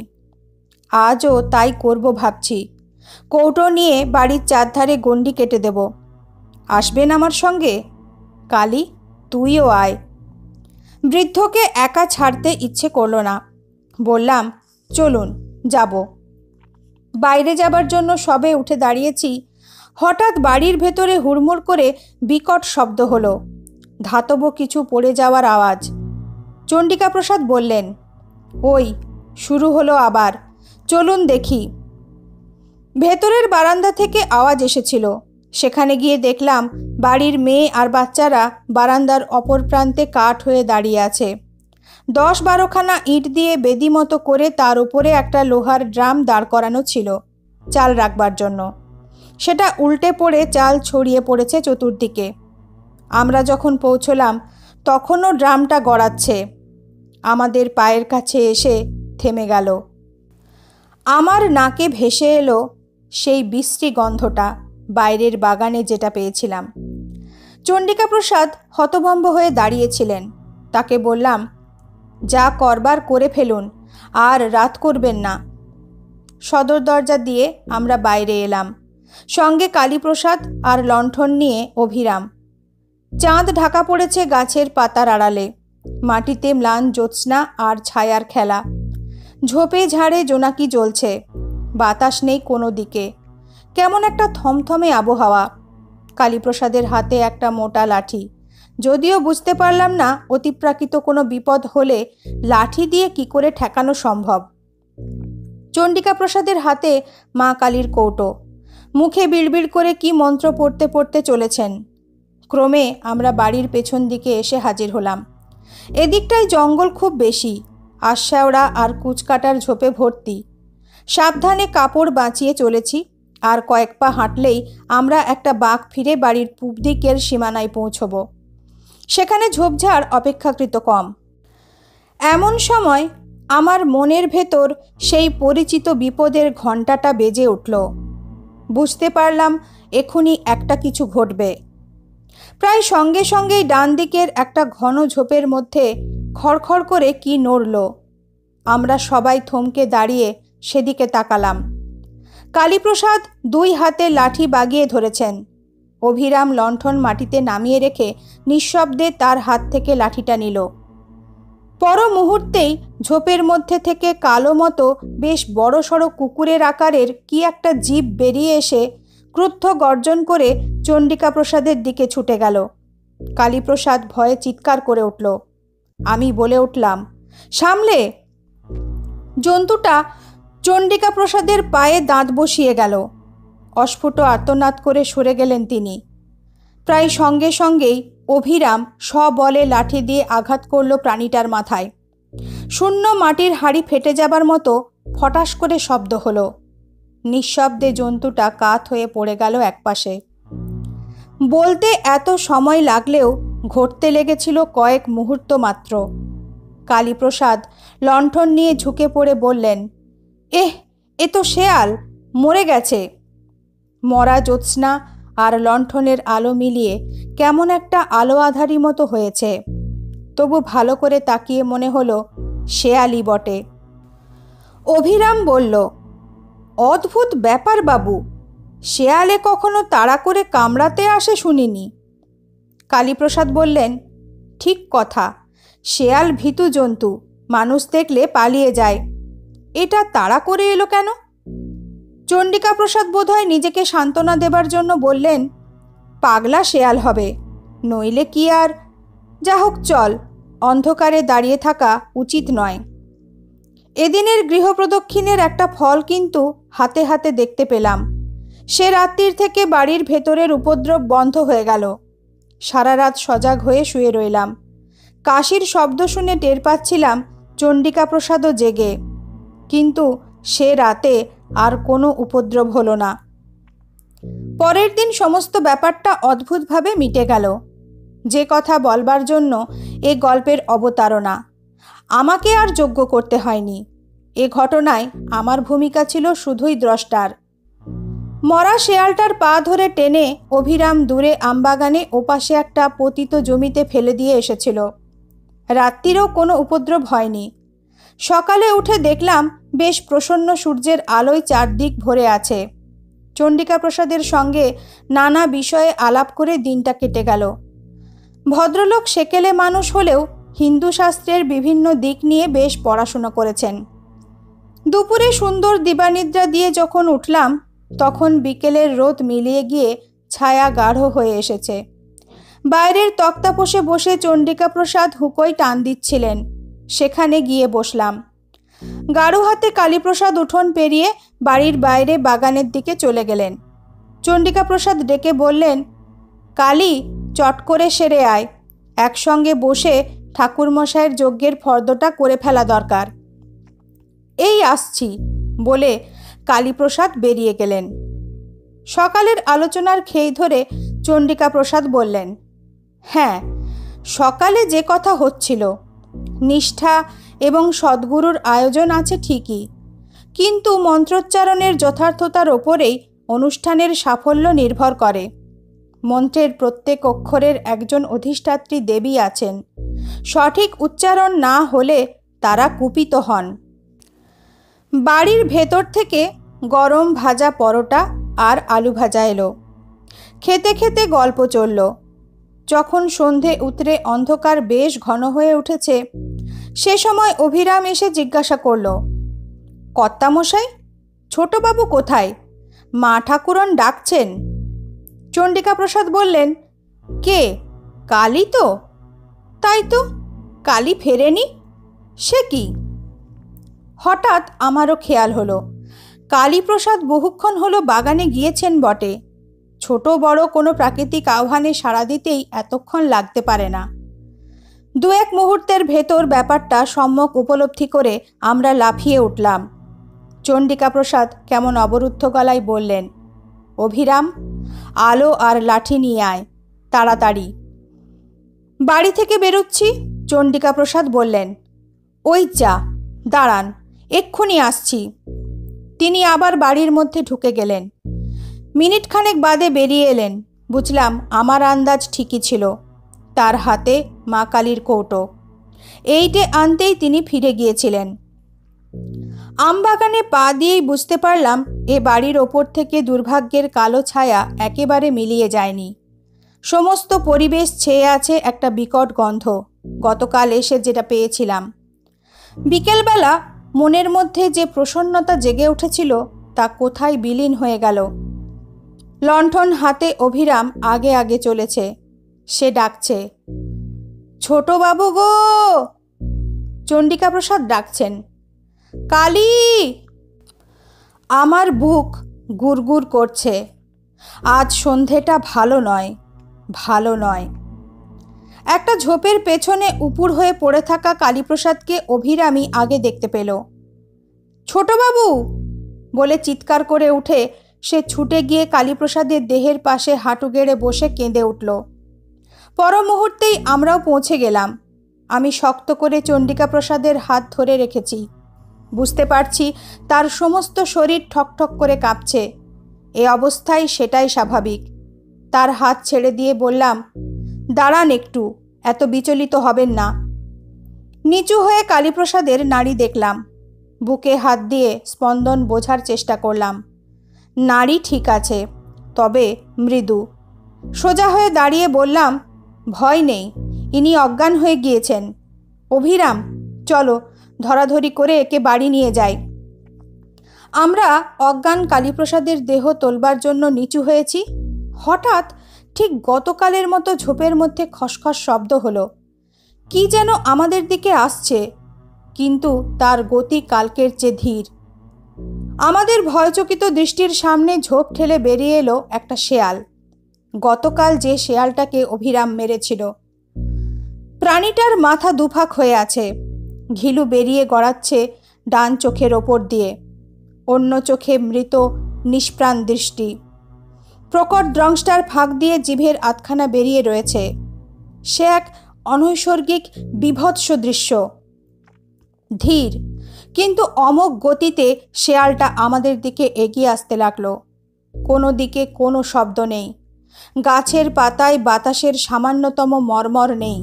আজও তাই করব ভাবছি। কৌটো নিয়ে বাড়ির চারধারে গণ্ডি কেটে দেব। আসবেন আমার সঙ্গে? কালী, তুইও আয়। বৃদ্ধকে একা ছাড়তে ইচ্ছে করল না। বললাম, চলুন, যাব। বাইরে যাবার জন্য সবে উঠে দাঁড়িয়েছি, হঠাৎ বাড়ির ভেতরে হুড়মুড় করে বিকট শব্দ হলো, ধাতব কিছু পড়ে যাওয়ার আওয়াজ। চণ্ডিকা প্রসাদ বললেন, ওই শুরু হলো আবার, চলুন দেখি। ভেতরের বারান্দা থেকে আওয়াজ এসেছিল। সেখানে গিয়ে দেখলাম বাড়ির মেয়ে আর বাচ্চারা বারান্দার অপর প্রান্তে কাঠ হয়ে দাঁড়িয়ে আছে। 10-12খানা ইট দিয়ে বেদি মতো করে তার উপরে একটা লোহার ড্রাম দাঁড় করানো ছিল চাল রাখবার জন্য। সেটা উল্টে পড়ে চাল ছড়িয়ে পড়েছে চতুর্দিকে। আমরা যখন পৌঁছলাম তখনও ড্রামটা গড়াচ্ছে। আমাদের পায়ের কাছে এসে থেমে গেল। আমার নাকে ভেসে এলো সেই বিশ্রী গন্ধটা, বাইরের বাগানে যেটা পেয়েছিলাম। চণ্ডিকা প্রসাদ হতভম্ব হয়ে দাঁড়িয়েছিলেন। তাকে বললাম, যা করবার করে ফেলুন, আর রাত করবেন না। সদর দরজা দিয়ে আমরা বাইরে এলাম, সঙ্গে কালীপ্রসাদ আর লণ্ঠন নিয়ে অভিরাম। চাঁদ ঢাকা পড়েছে গাছের পাতার আড়ালে। মাটিতে ম্লান জ্যোৎস্না আর ছায়ার খেলা। ঝোপে ঝাড়ে জোনাকি জ্বলছে, বাতাস নেই কোনো দিকে, কেমন একটা থমথমে আবহাওয়া। কালীপ্রসাদের হাতে একটা মোটা লাঠি। যদিও বুঝতে পারলাম না অতিপ্রাকৃত কোনো বিপদ হলে লাঠি দিয়ে কি করে ঠেকানো সম্ভব। চণ্ডিকা প্রসাদের হাতে মা কালীর কৌটো, মুখে বিড়বিড় করে কি মন্ত্র পড়তে পড়তে চলেছেন। ক্রমে আমরা বাড়ির পেছন দিকে এসে হাজির হলাম। এদিকটায় জঙ্গল খুব বেশি, আশাওড়া আর কুচকাটার ঝোপে ভর্তি। সাবধানে কাপড় বাঁচিয়ে চলেছি, আর কয়েক পা হাঁটলেই আমরা একটা বাঁক ফিরে বাড়ির পূব দিকের সীমানায় পৌঁছব। সেখানে ঝোপঝাড় অপেক্ষাকৃত কম। এমন সময় আমার মনের ভেতর সেই পরিচিত বিপদের ঘণ্টাটা বেজে উঠল। বুঝতে পারলাম এখনই একটা কিছু ঘটবে। প্রায় সঙ্গে সঙ্গেই ডান দিকের একটা ঘন ঝোপের মধ্যে খড়খড় করে কি নড়ল। আমরা সবাই থমকে দাঁড়িয়ে সেদিকে তাকালাম। কালীপ্রসাদ দুই হাতে লাঠি বাগিয়ে ধরেছেন। অভিরাম লণ্ঠন মাটিতে নামিয়ে রেখে নিঃশব্দে তার হাত থেকে লাঠিটা নিল। পর মুহূর্তেই ঝোপের মধ্যে থেকে কালো মতো বেশ বড়সড় কুকুরের আকারের কি একটা জীব বেরিয়ে এসে ক্রুদ্ধ গর্জন করে চণ্ডিকা প্রসাদের দিকে ছুটে গেল। কালীপ্রসাদ ভয়ে চিৎকার করে উঠল। আমি বলে উঠলাম, সামলে! জন্তুটা চণ্ডিকা প্রসাদের পায়ে দাঁত বসিয়ে গেল। অস্ফুট আর্তনাদ করে সরে গেলেন তিনি। প্রায় সঙ্গে সঙ্গেই অভিরাম সবলে লাঠি দিয়ে আঘাত করল প্রাণীটার মাথায়। শূন্য মাটির হাঁড়ি ফেটে যাবার মতো ফটাস করে শব্দ হলো। নিঃশব্দে জন্তুটা কাত হয়ে পড়ে গেল একপাশে। বলতে এত সময় লাগলেও ঘটতে লেগেছিল কয়েক মুহূর্ত মাত্র। কালীপ্রসাদ লণ্ঠন নিয়ে ঝুঁকে পড়ে বললেন, এ তো শেয়াল, মরে গেছে। মরা জ্যোৎস্না আর লণ্ঠনের আলো মিলিয়ে কেমন একটা আলো আধারি মতো হয়েছে। তবু ভালো করে তাকিয়ে মনে হলো শেয়ালই বটে। অভিরাম বলল, অদ্ভুত ব্যাপার বাবু, শেয়ালে কখনো তাড়া করে কামড়াতে আসে শুনিনি। কালীপ্রসাদ বললেন, ঠিক কথা, শেয়াল ভীতু জন্তু, মানুষ দেখলে পালিয়ে যায়। এটা তাড়া করে এলো কেন? চণ্ডিকা প্রসাদ বোধহয় নিজেকে সান্ত্বনা দেবার জন্য বললেন, পাগলা শেয়াল হবে, নইলে কি আর। যা হোক চল, অন্ধকারে দাঁড়িয়ে থাকা উচিত নয়। এদিনের গৃহপ্রদক্ষিণের একটা ফল কিন্তু হাতে হাতে দেখতে পেলাম। সে রাত্রির থেকে বাড়ির ভেতরের উপদ্রব বন্ধ হয়ে গেল। সারা রাত সজাগ হয়ে শুয়ে রইলাম। কাশির শব্দ শুনে টের পাচ্ছিলাম চণ্ডিকা প্রসাদও জেগে, কিন্তু সে রাতে আর কোনো উপদ্রব হলো না। পরের দিন সমস্ত ব্যাপারটা অদ্ভুতভাবে মিটে গেল। যে কথা বলবার জন্য এ গল্পের অবতারণা, আমাকে আর যোগ্য করতে হয়নি। এ ঘটনায় আমার ভূমিকা ছিল শুধুই দ্রষ্টার। মরা শেয়ালটার পা ধরে টেনে অভিরাম দূরে আমবাগানে ওপাশে একটা পতিত জমিতে ফেলে দিয়ে এসেছিল। রাত্রিরেও কোনো উপদ্রব হয়নি। সকালে উঠে দেখলাম বেশ প্রসন্ন সূর্যের আলোয় চারদিক ভরে আছে। চণ্ডিকা প্রসাদের সঙ্গে নানা বিষয়ে আলাপ করে দিনটা কেটে গেল। ভদ্রলোক সেকেলে মানুষ হলেও হিন্দু শাস্ত্রের বিভিন্ন দিক নিয়ে বেশ পড়াশুনো করেছেন। দুপুরে সুন্দর দিবানিদ্রা দিয়ে যখন উঠলাম, তখন বিকেলের রোদ মিলিয়ে গিয়ে ছায়া গাঢ় হয়ে এসেছে। বাইরের তক্তাপোষে বসে চণ্ডিকা প্রসাদ হুঁকোয় টান দিচ্ছিলেন। সেখানে গিয়ে বসলাম। গাড়ু হাতে কালীপ্রসাদ উঠোন পেরিয়ে বাড়ির বাইরে বাগানের দিকে চলে গেলেন। চণ্ডিকা প্রসাদ ডেকে বললেন, কালী, চট করে সেরে আয়, একসঙ্গে বসে ঠাকুরমশায়ের যজ্ঞের ফর্দটা করে ফেলা দরকার। এই আসছি বলে কালীপ্রসাদ বেরিয়ে গেলেন। সকালের আলোচনার খেই ধরে চণ্ডিকা প্রসাদ বললেন, হ্যাঁ, সকালে যে কথা হচ্ছিল, নিষ্ঠা এবং সদ্গুরুর আয়োজন আছে ঠিকই, কিন্তু মন্ত্রোচ্চারণের যথার্থতার ওপরেই অনুষ্ঠানের সাফল্য নির্ভর করে। মন্ত্রের প্রত্যেক অক্ষরের একজন অধিষ্ঠাত্রী দেবী আছেন। সঠিক উচ্চারণ না হলে তারা কুপিত হন। বাড়ির ভেতর থেকে গরম ভাজা পরোটা আর আলু ভাজা এলো। খেতে খেতে গল্প চলল। যখন সন্ধে উতরে অন্ধকার বেশ ঘন হয়ে উঠেছে, সে সময় অভিরাম এসে জিজ্ঞাসা করল, কর্তামশাই, ছোটবাবু কোথায়? মা ঠাকুরন ডাকছেন। চণ্ডিকা প্রসাদ বললেন, কে? কালী তো? তাই তো, কালী ফেরেনি। সে কি? হঠাৎ আমারও খেয়াল হলো, কালীপ্রসাদ বহুক্ষণ হলো বাগানে গিয়েছেন বটে। ছোট বড় কোনো প্রাকৃতিক আহ্বানে সাড়া দিতেই এতক্ষণ লাগতে পারে না। দু এক মুহূর্তের ভেতর ব্যাপারটা সম্যক উপলব্ধি করে আমরা লাফিয়ে উঠলাম। চণ্ডিকা প্রসাদ কেমন অবরুদ্ধ গলায় বললেন, অভিরাম, আলো আর লাঠি নিয়ে আয়, তাড়াতাড়ি। বাড়ি থেকে বেরোচ্ছি। চণ্ডিকা প্রসাদ বললেন, ওই যা, দাঁড়ান, এক্ষুনি আসছি। তিনি আবার বাড়ির মধ্যে ঢুকে গেলেন। মিনিট খানেক বাদে বেরিয়ে এলেন। বুঝলাম আমার আন্দাজ ঠিকই ছিল, তার হাতে মা কালীর কৌটো। এইটে আনতেই তিনি ফিরে গিয়েছিলেন। আমবাগানে পা দিয়েই বুঝতে পারলাম এ বাড়ির ওপর থেকে দুর্ভাগ্যের কালো ছায়া একেবারে মিলিয়ে যায়নি। সমস্ত পরিবেশ ছেয়ে আছে একটা বিকট গন্ধ, গতকাল এসে যেটা পেয়েছিলাম। বিকেলবেলা মনের মধ্যে যে প্রসন্নতা জেগে উঠেছিল তা কোথায় বিলীন হয়ে গেল। লণ্ঠন হাতে অভিরাম আগে আগে চলেছে। সে ডাকছে, ছোটবাবু গো। চণ্ডিকা প্রসাদ ডাকছেন, কালী। আমার বুক গুড়গুড় করছে। আজ সন্ধেটা ভালো নয়, ভালো নয়। একটা ঝোপের পেছনে উপুড় হয়ে পড়ে থাকা কালীপ্রসাদকে অভিরামী আগে দেখতে পেল। ছোটবাবু বলে চিৎকার করে উঠে সে ছুটে গিয়ে কালীপ্রসাদের দেহের পাশে হাঁটু গেড়ে বসে কেঁদে উঠল। পর মুহূর্তেই আমরাও পৌঁছে গেলাম। আমি শক্ত করে চণ্ডিকা প্রসাদের হাত ধরে রেখেছি। বুঝতে পারছি তার সমস্ত শরীর ঠকঠক করে কাঁপছে। এ অবস্থায় সেটাই স্বাভাবিক। তার হাত ছেড়ে দিয়ে বললাম, দাঁড়ান একটু, এত বিচলিত হবেন না। নিচু হয়ে কালীপ্রসাদের নাড়ি দেখলাম। বুকে হাত দিয়ে স্পন্দন বোঝার চেষ্টা করলাম। নাড়ি ঠিক আছে, তবে মৃদু। সোজা হয়ে দাঁড়িয়ে বললাম, ভয় নেই, ইনি অজ্ঞান হয়ে গিয়েছেন। অভিরাম, চলো, ধরাধরি করে একে বাড়ি নিয়ে যাই। আমরা অজ্ঞান কালীপ্রসাদের দেহ তোলবার জন্য নিচু হয়েছি। হঠাৎ ঠিক গতকালের মতো ঝোপের মধ্যে খসখস শব্দ হলো। কি যেন আমাদের দিকে আসছে, কিন্তু তার গতি কালকের চেয়ে ধীর। আমাদের ভয়চকিত দৃষ্টির সামনে ঝোপ ঠেলে বেরিয়ে এলো একটা শেয়াল। গতকাল যে শেয়ালটাকে অভিরাম মেরেছিল। প্রাণীটার মাথা দুফাক হয়ে আছে, ঘিলু বেরিয়ে গড়াচ্ছে ডান চোখের ওপর দিয়ে, অন্য চোখে মৃত নিষ্প্রাণ দৃষ্টি। প্রকট দ্রংষ্টার ফাঁক দিয়ে জিভের আধখানা বেরিয়ে রয়েছে। সে এক অনৈসর্গিক বিভৎস দৃশ্য। ধীর কিন্তু অমোঘ গতিতে শেয়ালটা আমাদের দিকে এগিয়ে আসতে লাগলো। কোনো দিকে কোনো শব্দ নেই। গাছের পাতায় বাতাসের সামান্যতম মর্মর নেই।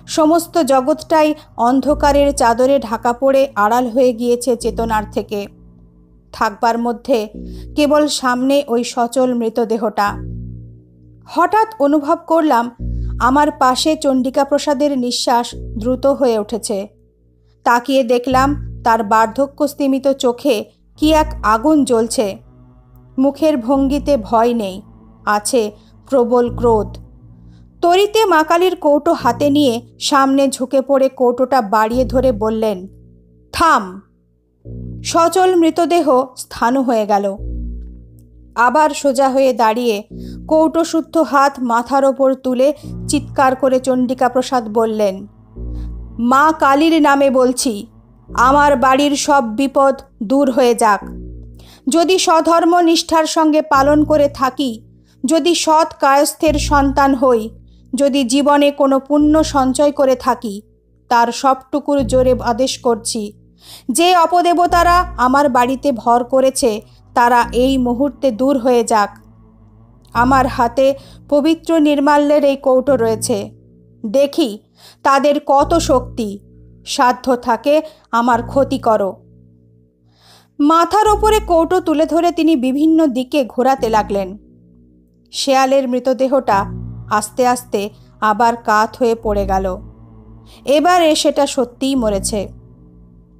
সমস্ত জগৎটাই অন্ধকারের চাদরে ঢাকা পড়ে আড়াল হয়ে গিয়েছে চেতনার থেকে। থাকবার মধ্যে কেবল সামনে ওই সচল মৃতদেহটা। হঠাৎ অনুভব করলাম আমার পাশে চণ্ডিকা প্রসাদের নিঃশ্বাস দ্রুত হয়ে উঠেছে। তাকিয়ে দেখলাম তার বার্ধক্য স্তিমিত চোখে কি এক আগুন জ্বলছে। মুখের ভঙ্গিতে ভয় নেই, আছে প্রবল ক্রোধ। তরিতে মা কালীর কৌটো হাতে নিয়ে সামনে ঝুঁকে পড়ে কৌটোটা বাড়িয়ে ধরে বললেন, থাম। সচল মৃতদেহ স্থাণু হয়ে গেল। আবার সোজা হয়ে দাঁড়িয়ে কৌটো শুদ্ধ হাত মাথার ওপর তুলে চিৎকার করে চণ্ডিকা প্রসাদ বললেন, মা কালীর নামে বলছি, আমার বাড়ির সব বিপদ দূর হয়ে যাক। যদি সধর্ম নিষ্ঠার সঙ্গে পালন করে থাকি, যদি সৎ কায়স্থের সন্তান হই, যদি জীবনে কোনো পুণ্য সঞ্চয় করে থাকি, তার সবটুকুর জোরে আদেশ করছি, যে অপদেবতারা আমার বাড়িতে ভর করেছে তারা এই মুহূর্তে দূর হয়ে যাক। আমার হাতে পবিত্র নির্মাল্যের এই কৌটো রয়েছে। দেখি তাদের কত শক্তি, সাধ্য থাকে আমার ক্ষতি করো। মাথার ওপরে কৌটো তুলে ধরে তিনি বিভিন্ন দিকে ঘোরাতে লাগলেন। শেয়ালের মৃতদেহটা আস্তে আস্তে আবার কাত হয়ে পড়ে গেল। এবারে সেটা সত্যিই মরেছে।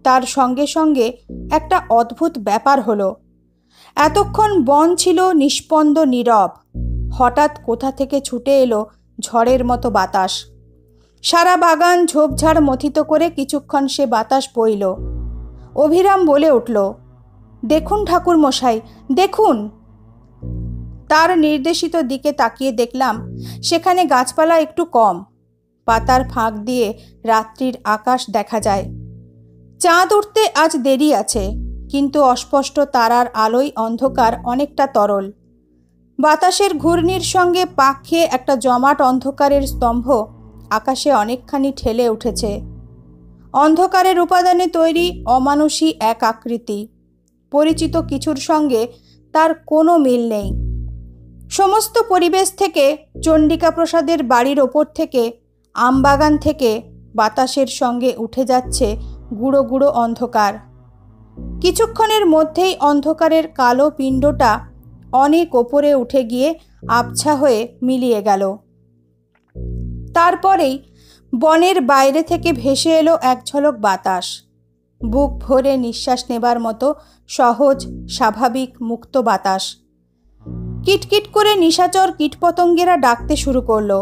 তার সঙ্গে সঙ্গে একটা অদ্ভুত ব্যাপার হলো। এতক্ষণ বন ছিল নিস্পন্দ নীরব। হঠাৎ কোথা থেকে ছুটে এলো ঝড়ের মতো বাতাস। সারা বাগান ঝোপঝাড় মথিত করে কিছুক্ষণ সে বাতাস বইল। অভিরাম বলে উঠল, দেখুন ঠাকুর মশাই, দেখুন। তার নির্দেশিত দিকে তাকিয়ে দেখলাম সেখানে গাছপালা একটু কম। পাতার ফাঁক দিয়ে রাত্রির আকাশ দেখা যায়। চাঁদ উঠতে আজ দেরি আছে, কিন্তু অস্পষ্ট তারার আলোয় অন্ধকার অনেকটা তরল। বাতাসের ঘূর্ণির সঙ্গে পাক খেয়ে একটা জমাট অন্ধকারের স্তম্ভ আকাশে অনেকখানি ঠেলে উঠেছে। অন্ধকারের উপাদানে তৈরি অমানুষী এক আকৃতি। পরিচিত কিছুর সঙ্গে তার কোনো মিল নেই। সমস্ত পরিবেশ থেকে, চণ্ডিকা প্রসাদের বাড়ির ওপর থেকে, আমবাগান থেকে বাতাসের সঙ্গে উঠে যাচ্ছে গুঁড়ো গুঁড়ো অন্ধকার। কিছুক্ষণের মধ্যেই অন্ধকারের কালো পিণ্ডটা অনেক ওপরে উঠে গিয়ে আবছা হয়ে মিলিয়ে গেল। তারপরেই বনের বাইরে থেকে ভেসে এলো এক ঝলক বাতাস। বুক ভরে নিঃশ্বাস নেবার মতো সহজ, স্বাভাবিক, মুক্ত বাতাস। কিটকিট করে নিশাচর কীটপতঙ্গেরা ডাকতে শুরু করলো।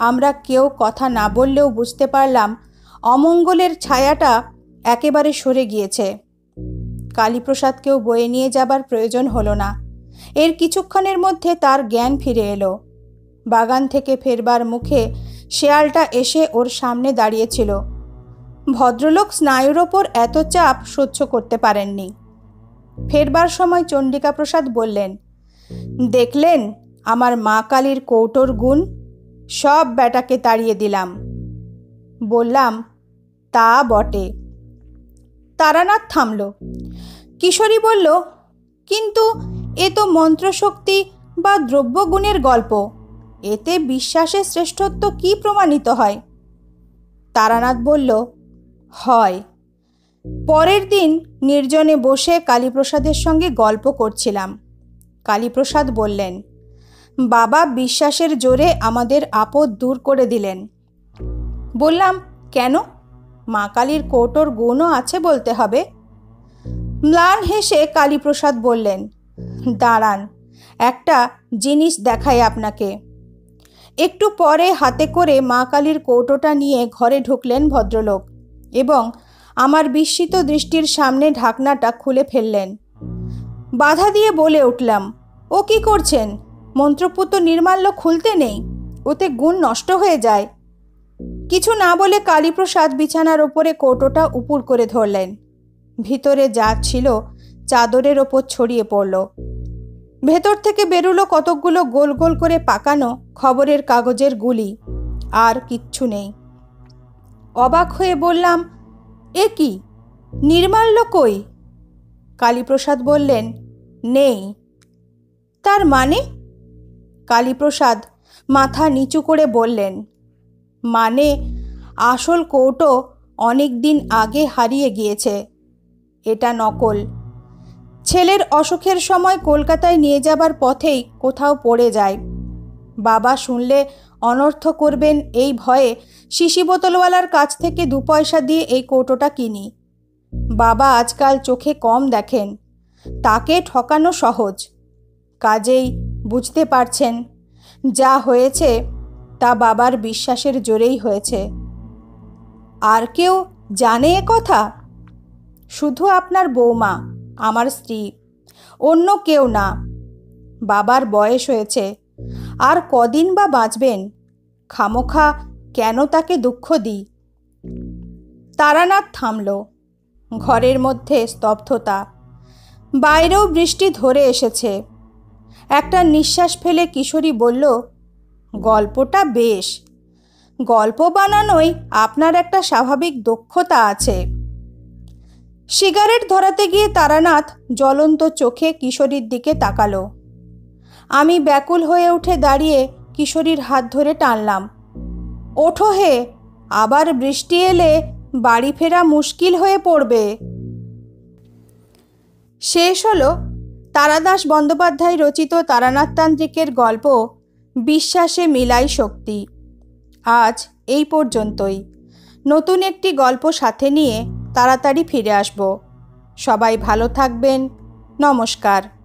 আমরা কেউ কথা না বললেও বুঝতে পারলাম অমঙ্গলের ছায়াটা একেবারে সরে গিয়েছে। কালীপ্রসাদকেও বয়ে নিয়ে যাবার প্রয়োজন হলো না। এর কিছুক্ষণের মধ্যে তার জ্ঞান ফিরে এলো। বাগান থেকে ফেরবার মুখে শেয়ালটা এসে ওর সামনে দাঁড়িয়েছিল। ভদ্রলোক স্নায়ুর ওপর এত চাপ সহ্য করতে পারেননি। ফেরবার সময় চণ্ডিকা প্রসাদ বললেন, দেখলেন আমার মা কালীর কৌটোর গুণ? সব ব্যাটাকে তাড়িয়ে দিলাম। বললাম, তা বটে। তারানাথ থামল। কিশোরী বলল, কিন্তু এ তো মন্ত্রশক্তি বা দ্রব্যগুণের গল্প। এতে বিশ্বাসের শ্রেষ্ঠত্ব কি প্রমাণিত হয়? তারানাথ বলল, হয়। পরের দিন নির্জনে বসে কালীপ্রসাদের সঙ্গে গল্প করছিলাম। কালীপ্রসাদ বললেন, বাবা বিশ্বাসের জোরে আমাদের আপদ দূর করে দিলেন। বললাম, কেন? মা কালীর কৌটোর গুণও আছে বলতে হবে। ম্লান হেসে কালীপ্রসাদ বললেন, দাঁড়ান, একটা জিনিস দেখাই আপনাকে। একটু পরে হাতে করে মা কালীর কৌটোটা নিয়ে ঘরে ঢুকলেন ভদ্রলোক এবং আমার বিস্মিত দৃষ্টির সামনে ঢাকনাটা খুলে ফেললেন। বাধা দিয়ে বলে উঠলাম, ও কি করছেন? মন্ত্রপুত নির্মাল্য খুলতে নেই, ওতে গুণ নষ্ট হয়ে যায়। কিছু না বলে কালীপ্রসাদ বিছানার ওপরে কৌটোটা উপুর করে ধরলেন। ভিতরে যা ছিল চাদরের ওপর ছড়িয়ে পড়ল। ভেতর থেকে বেরুলো কতকগুলো গোল গোল করে পাকানো খবরের কাগজের গুলি। আর কিচ্ছু নেই। অবাক হয়ে বললাম, এ কি, নির্মাল্য কই? কালীপ্রসাদ বললেন, নেই। তার মানে? কালীপ্রসাদ মাথা নিচু করে বললেন, মানে আসল কৌটো অনেক দিন আগে হারিয়ে গিয়েছে। এটা নকল। ছেলের অসুখের সময় কলকাতায় নিয়ে যাবার পথেই কোথাও পড়ে যায়। বাবা শুনলে অনর্থ করবেন এই ভয়ে শিশি বোতলওয়ালার কাছ থেকে 2 পয়সা দিয়ে এই কৌটোটা কিনি। বাবা আজকাল চোখে কম দেখেন, তাকে ঠকানো সহজ। কাজেই বুঝতে পারছেন, যা হয়েছে তা বাবার বিশ্বাসের জোরেই হয়েছে। আর কেউ জানে এ কথা? শুধু আপনার বৌমা, আমার স্ত্রী, অন্য কেউ না। বাবার বয়স হয়েছে, আর কদিন বা বাঁচবেন? খামোখা কেন তাকে দুঃখ দিই? তারানাথ থামল। ঘরের মধ্যে স্তব্ধতা। বাইরেও বৃষ্টি ধরে এসেছে। একটা নিঃশ্বাস ফেলে কিশোরী বলল, গল্পটা বেশ। গল্প বানানোই আপনার একটা স্বাভাবিক দক্ষতা আছে। সিগারেট ধরাতে গিয়ে তারানাথ জ্বলন্ত চোখে কিশোরীর দিকে তাকালো। আমি ব্যাকুল হয়ে উঠে দাঁড়িয়ে কিশোরীর হাত ধরে টানলাম। ওঠো হে, আবার বৃষ্টি এলে বাড়ি ফেরা মুশকিল হয়ে পড়বে। শেষ হলো তারাদাস বন্দ্যোপাধ্যায় রচিত তারানাথ তান্ত্রিকের গল্প বিশ্বাসে মিলাই শক্তি। আজ এই পর্যন্তই। নতুন একটি গল্প সাথে নিয়ে তাড়াতাড়ি ফিরে আসব। সবাই ভালো থাকবেন। নমস্কার।